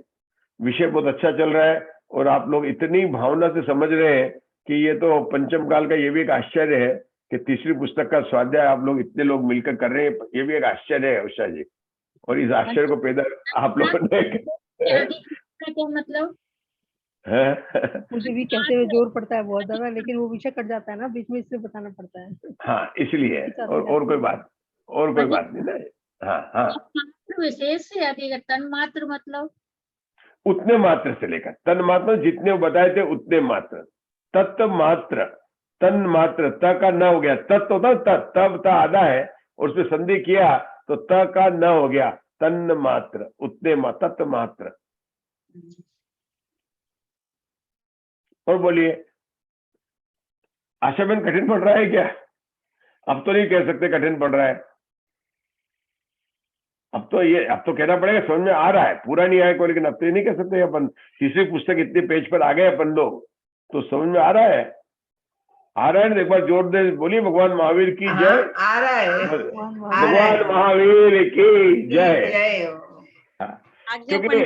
विषय बहुत अच्छा चल रहा है और आप लोग इतनी भावना से समझ रहे हैं कि ये तो पंचम काल का ये भी एक आश्चर्य है कि तीसरी पुस्तक का स्वाध्याय आप लोग इतने लोग मिलकर कर रहे हैं। ये भी एक आश्चर्य है उषा जी, और इस आश्चर्य को पैदा आप लोगों ने क्या मतलब मुझे भी कहते हुए जोर पड़ता है बहुत ज्यादा, लेकिन वो विषय कट जाता है ना बीच में, इसलिए बताना पड़ता है। हाँ, इसलिए और कोई बात नहीं ना। हाँ हाँ, विशेष से अधिक तन मात्र मतलब उतने मात्र से लेकर तन मात्र, जितने बताए थे उतने मात्र। तत्व मात्र, तन मात्र, त का न हो गया, तत्व होता तत्, तब ता आधा है और उसमें संधि किया तो त का न हो गया, तन मात्र, उतने तत्व मात्र। और बोलिए, आशाबेन कठिन पड़ रहा है क्या? अब तो नहीं कह सकते कठिन पड़ रहा है। अब तो कहना पड़ेगा समझ में आ रहा है, पूरा नहीं आया कोई, लेकिन अब तो ये नहीं कह सकते अपन तीसरी पुस्तक इतने पेज पर आ गए अपन लोग, तो समझ में आ रहा है ना? एक बार जोर दे बोलिए, भगवान महावीर की जय। आ रहा है, भगवान महावीर की जय। क्योंकि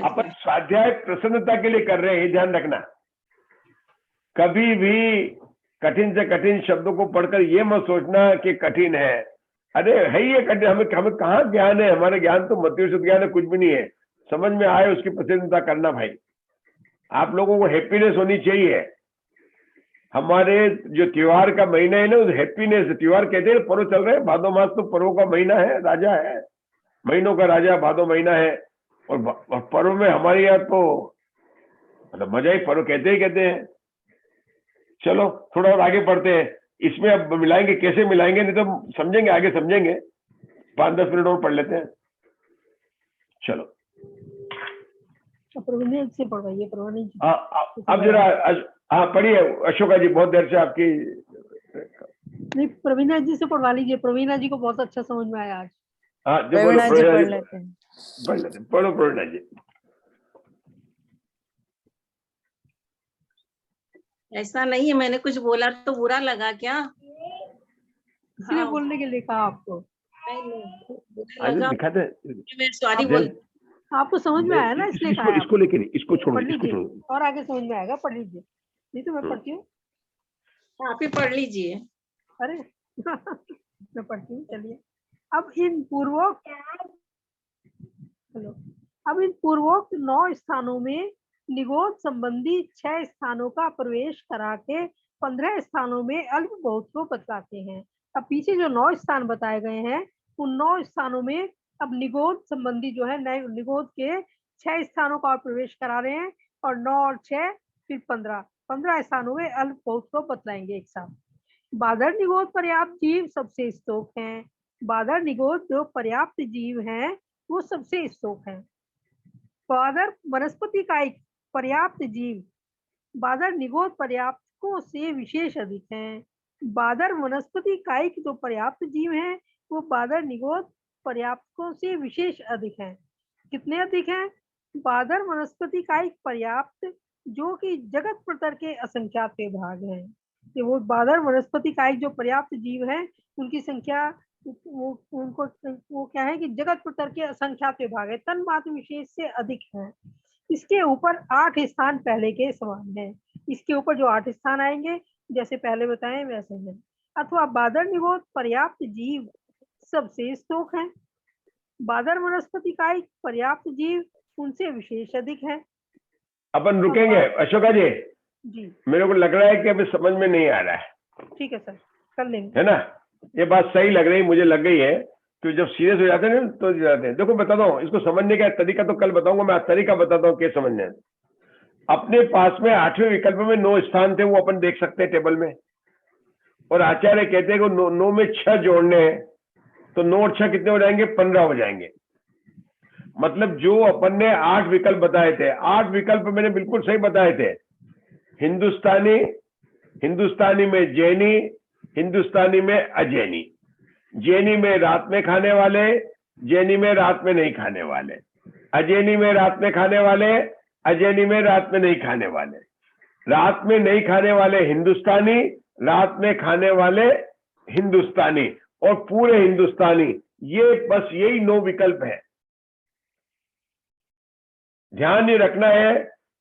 अपन स्वाध्याय प्रसन्नता के लिए कर रहे हैं, ये ध्यान रखना। कभी भी कठिन से कठिन शब्दों को पढ़कर ये मत सोचना कि कठिन है। अरे है ये कठिन, हमें कहाँ ज्ञान है? हमारे ज्ञान तो मध्ययुषित ज्ञान है, कुछ भी नहीं है। समझ में आए उसकी प्रसन्नता करना भाई। आप लोगों को हैप्पीनेस होनी चाहिए। हमारे जो त्योहार का महीना है ना, उस हैप्पीनेस, त्योहार कहते हैं पर्व चल रहे हैं, भादो मास तो पर्वों का महीना है, राजा है, महीनों का राजा भादो महीना है। और पर्व में हमारे यहाँ तो मतलब मजा ही, पर्व कहते हैं। चलो थोड़ा और आगे बढ़ते हैं, इसमें अब मिलाएंगे, कैसे मिलाएंगे नहीं तो समझेंगे, आगे समझेंगे। 5-10 मिनट और पढ़ लेते हैं। चलो प्रवीण से पढ़वाइए, प्रवीण। अब जरा हाँ पढ़िए अशोका जी, बहुत देर से आपकी। नहीं, प्रवीणा जी से पढ़वा लीजिए, प्रवीणा जी को बहुत अच्छा समझ में आया आज। हाँ जो प्रवीणा जी पढ़ लेते हैं। पढ़ो प्रवीणा जी। ऐसा नहीं है, मैंने कुछ बोला तो बुरा लगा क्या? इसलिए बोलने के लिए कहा आपको। लगा दिखाते, मैं सॉरी बोल। आपको समझ में आया ना, इसलिए कहा। इसको लेके नहीं, इसको छोड़ो, इसको छोड़ो, और आगे समझ में आएगा, पढ़ लीजिए। नहीं तो मैं पढ़ती हूँ, आप ही पढ़ लीजिए। अरे मैं पढ़ती हूँ, चलिए। अब इन पूर्वोक्त 9 स्थानों में निगोद संबंधी 6 स्थानों का प्रवेश करा के 15 स्थानों में अल्प बहुत को बतलाते हैं। अब पीछे जो 9 स्थान बताए गए हैं, उन 9 स्थानों में अब निगोद संबंधी जो है, निगोद के 6 स्थानों का और प्रवेश करा रहे हैं और 9 और 6 फिर 15 स्थानों में अल्प बहुत को बतलाएंगे एक साथ। बादर निगोद पर्याप्त जीव सबसे स्तोक हैं। बादर निगोद जो पर्याप्त जीव हैं वो सबसे स्तोक हैं। बादर वनस्पति का एक पर्याप्त जीव बादर निगोद पर्याप्तकों से विशेष अधिक हैं। बादर वनस्पति कायिक जो पर्याप्त जीव हैं वो बादर निगोद पर्याप्तकों से विशेष अधिक हैं। कितने अधिक हैं? बादर वनस्पति कायिक पर्याप्त जो कि जगत प्रतर के असंख्यात विभाग हैं। तो वो बादर वनस्पति कायिक जो पर्याप्त जीव हैं उनकी संख्या वो क्या है कि जगत प्रतर के असंख्यात विभाग है, तन मात्र विशेष से अधिक है। इसके ऊपर 8 स्थान पहले के समान है। इसके ऊपर जो 8 स्थान आएंगे जैसे पहले बताए वैसे हैं। अथवा बादर निगोद पर्याप्त जीव सबसे स्तोक है। बादर वनस्पति का एक पर्याप्त जीव उनसे विशेष अधिक है। अपन रुकेंगे अशोका जी। मेरे को लग रहा है कि अभी समझ में नहीं आ रहा है। ठीक है सर, कर लेंगे, है ना? ये बात सही लग रही, मुझे लग गई है। तो जब सीरियस हो जाते हैं ना तो जाते हैं। देखो बताता हूँ, इसको समझने का तरीका तो कल बताऊंगा, मैं तरीका बताता हूँ कैसे समझने। अपने पास में 8वें विकल्प में 9 स्थान थे, वो अपन देख सकते हैं टेबल में। और आचार्य कहते हैं कि 9 में 6 जोड़ने हैं, तो 9 और 6 कितने हो जाएंगे? 15 हो जाएंगे। मतलब जो अपन ने 8 विकल्प बताए थे, 8 विकल्प मैंने बिल्कुल सही बताए थे। हिंदुस्तानी, हिंदुस्तानी में जैनी, हिंदुस्तानी में अजैनी, जैनी में रात में खाने वाले, जैनी में रात में नहीं खाने वाले, अजैनी में रात में खाने वाले, अजैनी में रात में नहीं खाने वाले, रात में नहीं खाने वाले हिंदुस्तानी, रात में खाने वाले हिंदुस्तानी और पूरे हिंदुस्तानी। ये बस यही 9 विकल्प है। ध्यान ये रखना है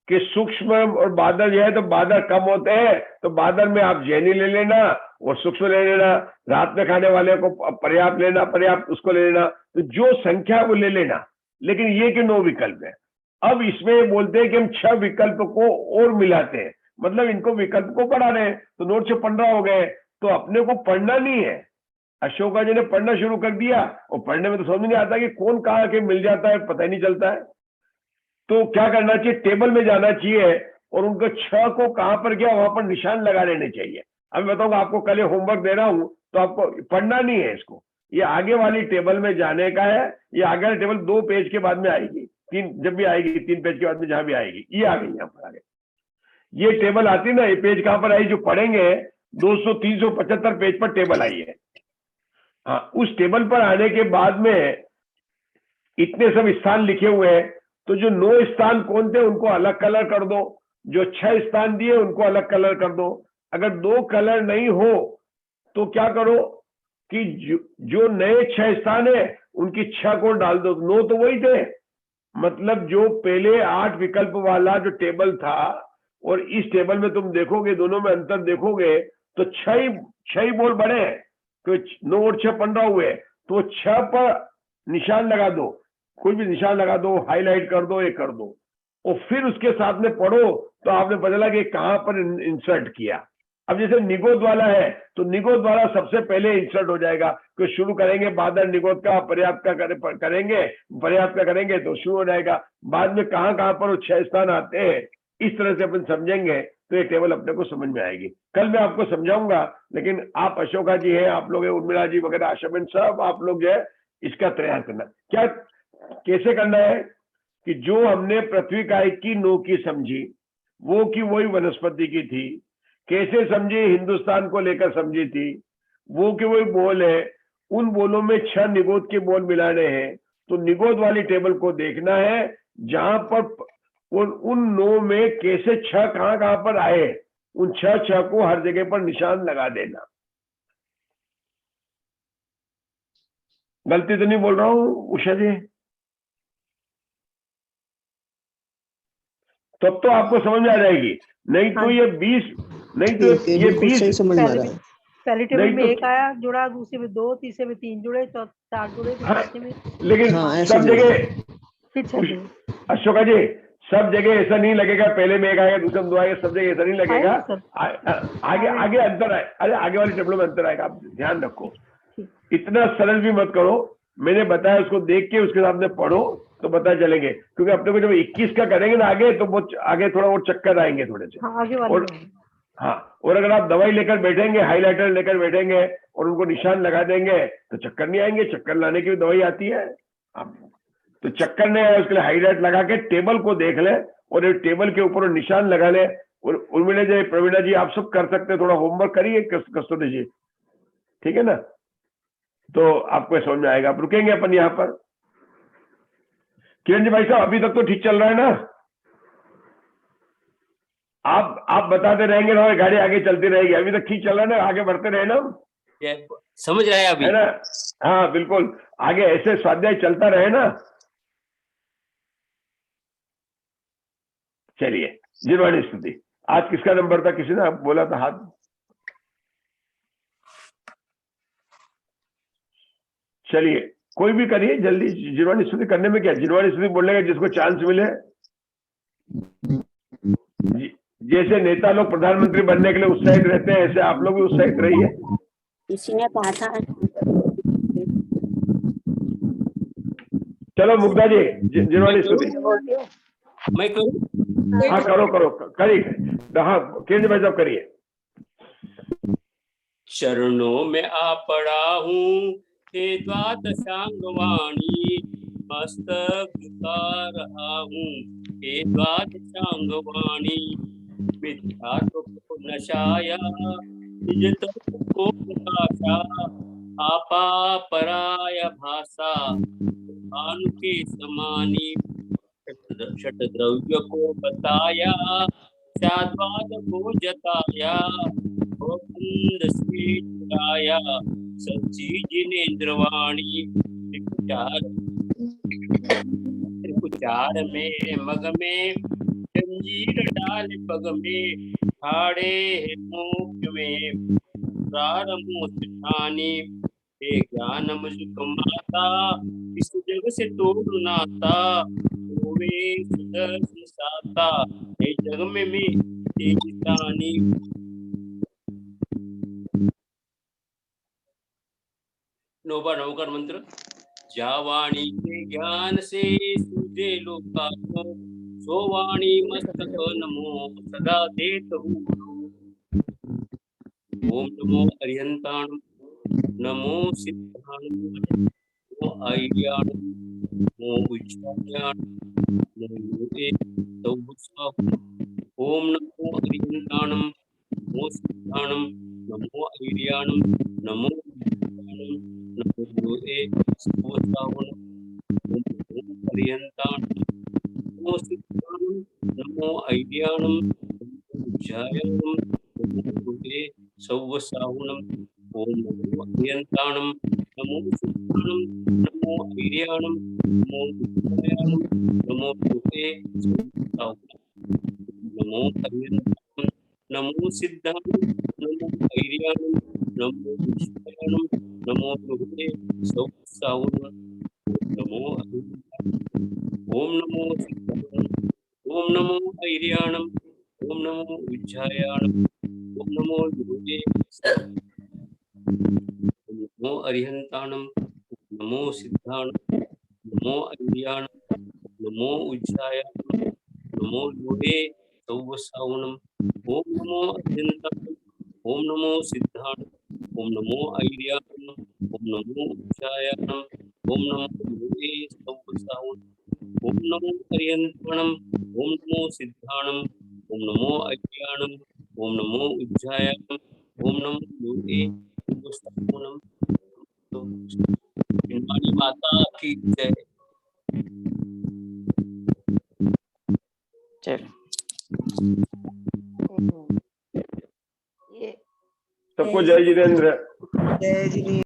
कि सूक्ष्म और बादल जो है तो बादल कम होते हैं, तो बादल में आप जैनी ले लेना और सूक्ष्म ले लेना, रात में खाने वाले को पर्याप्त लेना, पर्याप्त उसको ले लेना, तो जो संख्या वो ले लेना। लेकिन ये कि 9 विकल्प है। अब इसमें बोलते हैं कि हम 6 विकल्प को और मिलाते हैं, मतलब इनको विकल्प को बढ़ा रहे हैं, तो 9 से 15 हो गए। तो अपने को पढ़ना नहीं है। अशोका जी ने पढ़ना शुरू कर दिया और पढ़ने में तो समझ नहीं आता कि कौन कहाँ के मिल जाता है, पता ही नहीं चलता है। तो क्या करना चाहिए? टेबल में जाना चाहिए और उनको 6 को कहां पर गया वहां पर निशान लगा लेने चाहिए। अब मैं बताऊंगा आपको, कल होमवर्क दे रहा हूं तो आपको पढ़ना नहीं है इसको, ये आगे वाली टेबल में जाने का है। ये आगे वाली टेबल 2 पेज के बाद में आएगी, 3 जब भी आएगी, 3 पेज के बाद में जहां भी आएगी, ये आ गई यहाँ पर आगे। ये टेबल आती ना, ये पेज कहां पर आई जो पढ़ेंगे? 200 375 पेज पर टेबल आई है। हाँ, उस टेबल पर आने के बाद में इतने सब स्थान लिखे हुए हैं, तो जो 9 स्थान कौन थे उनको अलग कलर कर दो, जो 6 स्थान दिए उनको अलग कलर कर दो। अगर 2 कलर नहीं हो तो क्या करो कि जो नए 6 स्थान है उनकी 6 को डाल दो। 9 तो वही थे, मतलब जो पहले 8 विकल्प वाला जो टेबल था और इस टेबल में तुम देखोगे, दोनों में अंतर देखोगे तो 6 ही बोल बड़े हैं, तो 9 और 6 15 हुए। तो 6 पर निशान लगा दो, कोई भी निशान लगा दो, हाईलाइट कर दो, ये कर दो, और फिर उसके साथ में पढ़ो तो आपने पता लगा कि कहां पर इंसर्ट किया। अब जैसे निगोद वाला है तो निगोद वाला सबसे पहले इंसर्ट हो जाएगा, तो शुरू करेंगे बादल निगोद का, पर्याप्त का करेंगे, पर्याप्त का करेंगे तो शुरू हो जाएगा। बाद में कहां कहां पर वो 6 स्थान आते हैं, इस तरह से अपन समझेंगे तो ये टेबल अपने को समझ में आएगी। कल मैं आपको समझाऊंगा, लेकिन आप अशोका जी हैं, आप लोग उर्मिला जी वगैरह, आशा सब आप लोग जो है इसका प्रयास करना। क्या कैसे करना है कि जो हमने पृथ्वी काय की 9 की समझी, वो की वही वनस्पति की थी। कैसे समझी? हिंदुस्तान को लेकर समझी थी, वो की वही बोल है। उन बोलों में 6 निगोद के बोल मिलाने हैं, तो निगोद वाली टेबल को देखना है जहां पर उन 9 में कैसे 6 कहां पर आए, उन 6 को हर जगह पर निशान लगा देना। गलती तो नहीं बोल रहा हूं उषा जी? तब तो आपको समझ में आ जाएगी, नहीं तो ये 20 नहीं तो ये 20 समझ में आ रहा है। पहली टेबल में 1 आया जुड़ा, दूसरे में 2, तीसरे में 3 जुड़े, चौथे 4 जुड़े, चौथे में। लेकिन सब जगह अशोका जी, सब जगह ऐसा नहीं लगेगा पहले में 1 आएगा दूसरे में 2 आएगा, सब जगह ऐसा नहीं लगेगा। आगे अंतर आए, अरे आगे वाली टेबलों में अंतर आएगा, आप ध्यान रखो। इतना सरल भी मत करो, मैंने बताया उसको देख के उसके सामने पढ़ो तो तो पता चलेंगे, क्योंकि अपने को जब 21 का करेंगे ना आगे, तो वो आगे थोड़ा और चक्कर आएंगे थोड़े से। हाँ, आगे वाले और में। हाँ, और अगर आप दवाई लेकर बैठेंगे, हाइलाइटर लेकर बैठेंगे और उनको निशान लगा देंगे तो चक्कर नहीं आएंगे। चक्कर लाने की भी दवाई आती है आप, तो चक्कर नहीं आए उसके लिए हाईलाइट लगा के टेबल को देख ले और टेबल के ऊपर निशान लगा ले। और उर्मिला जी, प्रवीणा जी, आप सब कर सकते हैं, थोड़ा होमवर्क करिए कस्तूरी जी, ठीक है ना, तो आपको समझ में आएगा। आप रुकेंगे अपन यहाँ पर। किरण जी भाई साहब, अभी तक तो ठीक चल रहा है ना? आप बताते रहेंगे ना, गाड़ी आगे चलती रहेगी। अभी तक ठीक चल रहा है ना? आगे बढ़ते रहे ना, समझ रहे हैं अभी, है ना? हाँ बिल्कुल, आगे ऐसे स्वाध्याय चलता रहे ना। चलिए, जिनवाणी स्तुति। आज किसका नंबर था? किसी ने बोला था हाथ? चलिए, कोई भी करिए जल्दी। जिनवाणी स्तुति करने में क्या, जिनवाणी स्तुति बोलने का जिसको चांस मिले। जैसे नेता लोग प्रधानमंत्री बनने के लिए उत्साहित रहते हैं, ऐसे आप लोग भी उत्साहित रहिए। किसी ने कहा था। चलो मुग्धा जी, जिनवाणी स्तुति। मैं करूं? हाँ करो करिए। हाँ किरण भाई साहब करिए। चरणों में आ पड़ा हूँ हे द्वादशांग वाणी, मस्तक झुका रहा हूँ हे द्वादशांग वाणी। मिथ्या को नशाया, निज तत्व को प्रकाशा, आपा पराय भाषा, भानु के समानी। षट द्रव्य को बताया, साद्वाद को जताया, गोविंद से चुराया, सच्ची जिनेन्द्रवाणी। त्रिपुचार में मग में, जंजीर डाल पग में, ठाड़े मुख में, प्रारंभ सिठानी। हे ज्ञान मुझको माता, इस जग से तोड़ नाता, होवे सुदर्शन साता, हे जग में मैं तेजितानी। नौकर मंत्र। जावाणी के ज्ञान से सूझे लोका को, सो वाणी मस्तक नमो सदा देत हूँ। ओम नमो अरिहंताणं, नमो सिद्धाणं, नमो आयर्याणं, नमो उच्चार्याणं, नमो तौसाहं। ओम नमो अरिहंताणं, नमो सिद्धाणं, नमो आयर्याणं, नमो उच्चार्याणं, नमो तौसाहं। ओम नमो अरिहंताणं, नमो सिद्धाणं, नमो आयर्याणं, नमो उच्चार्याणं, नमो सौवसाहुणम्। ओम नमो अरिहंताणं, नमो सिद्धाणं, नमो आयर्याणं, नमो उच्चार्याणं, नमो सौवसाहुणम्। नमो अरिहंताणं, नमो सिद्धाणं, नमो आयर्याणं, नमो उच्चार्याणं, नमो सौवसाहुणम्। नमो अरिहंताणं, ओम नमो सिद्धाणं, ओम नमो आयर्याणं, ओम नमो उच्चार्याणं, ओम नमो नमो अरिहंताणं, नमो सिद्धाणं, नमो आयर्याणं, नमो उच्चार्याणं, नमो सौवसाहुणम्। ओम नमो अरिहंताणं, ओम नमो सिद्धाणं, ओम नमो आयर्याणं, ओम नमो उच्चार्याणं, ओम नमो सौवसाहुणम्। ओम नमो अरिहंताणं, ओम नमो सिद्धाणं, ओम नमो आयर्याणं, ओम नमो उच्चार्याणं, ओम नमो सौवसाहुणम्। जिनवाणी माता की जय। सबको जय जिनेन्द्र। जय जिनेन्द्र।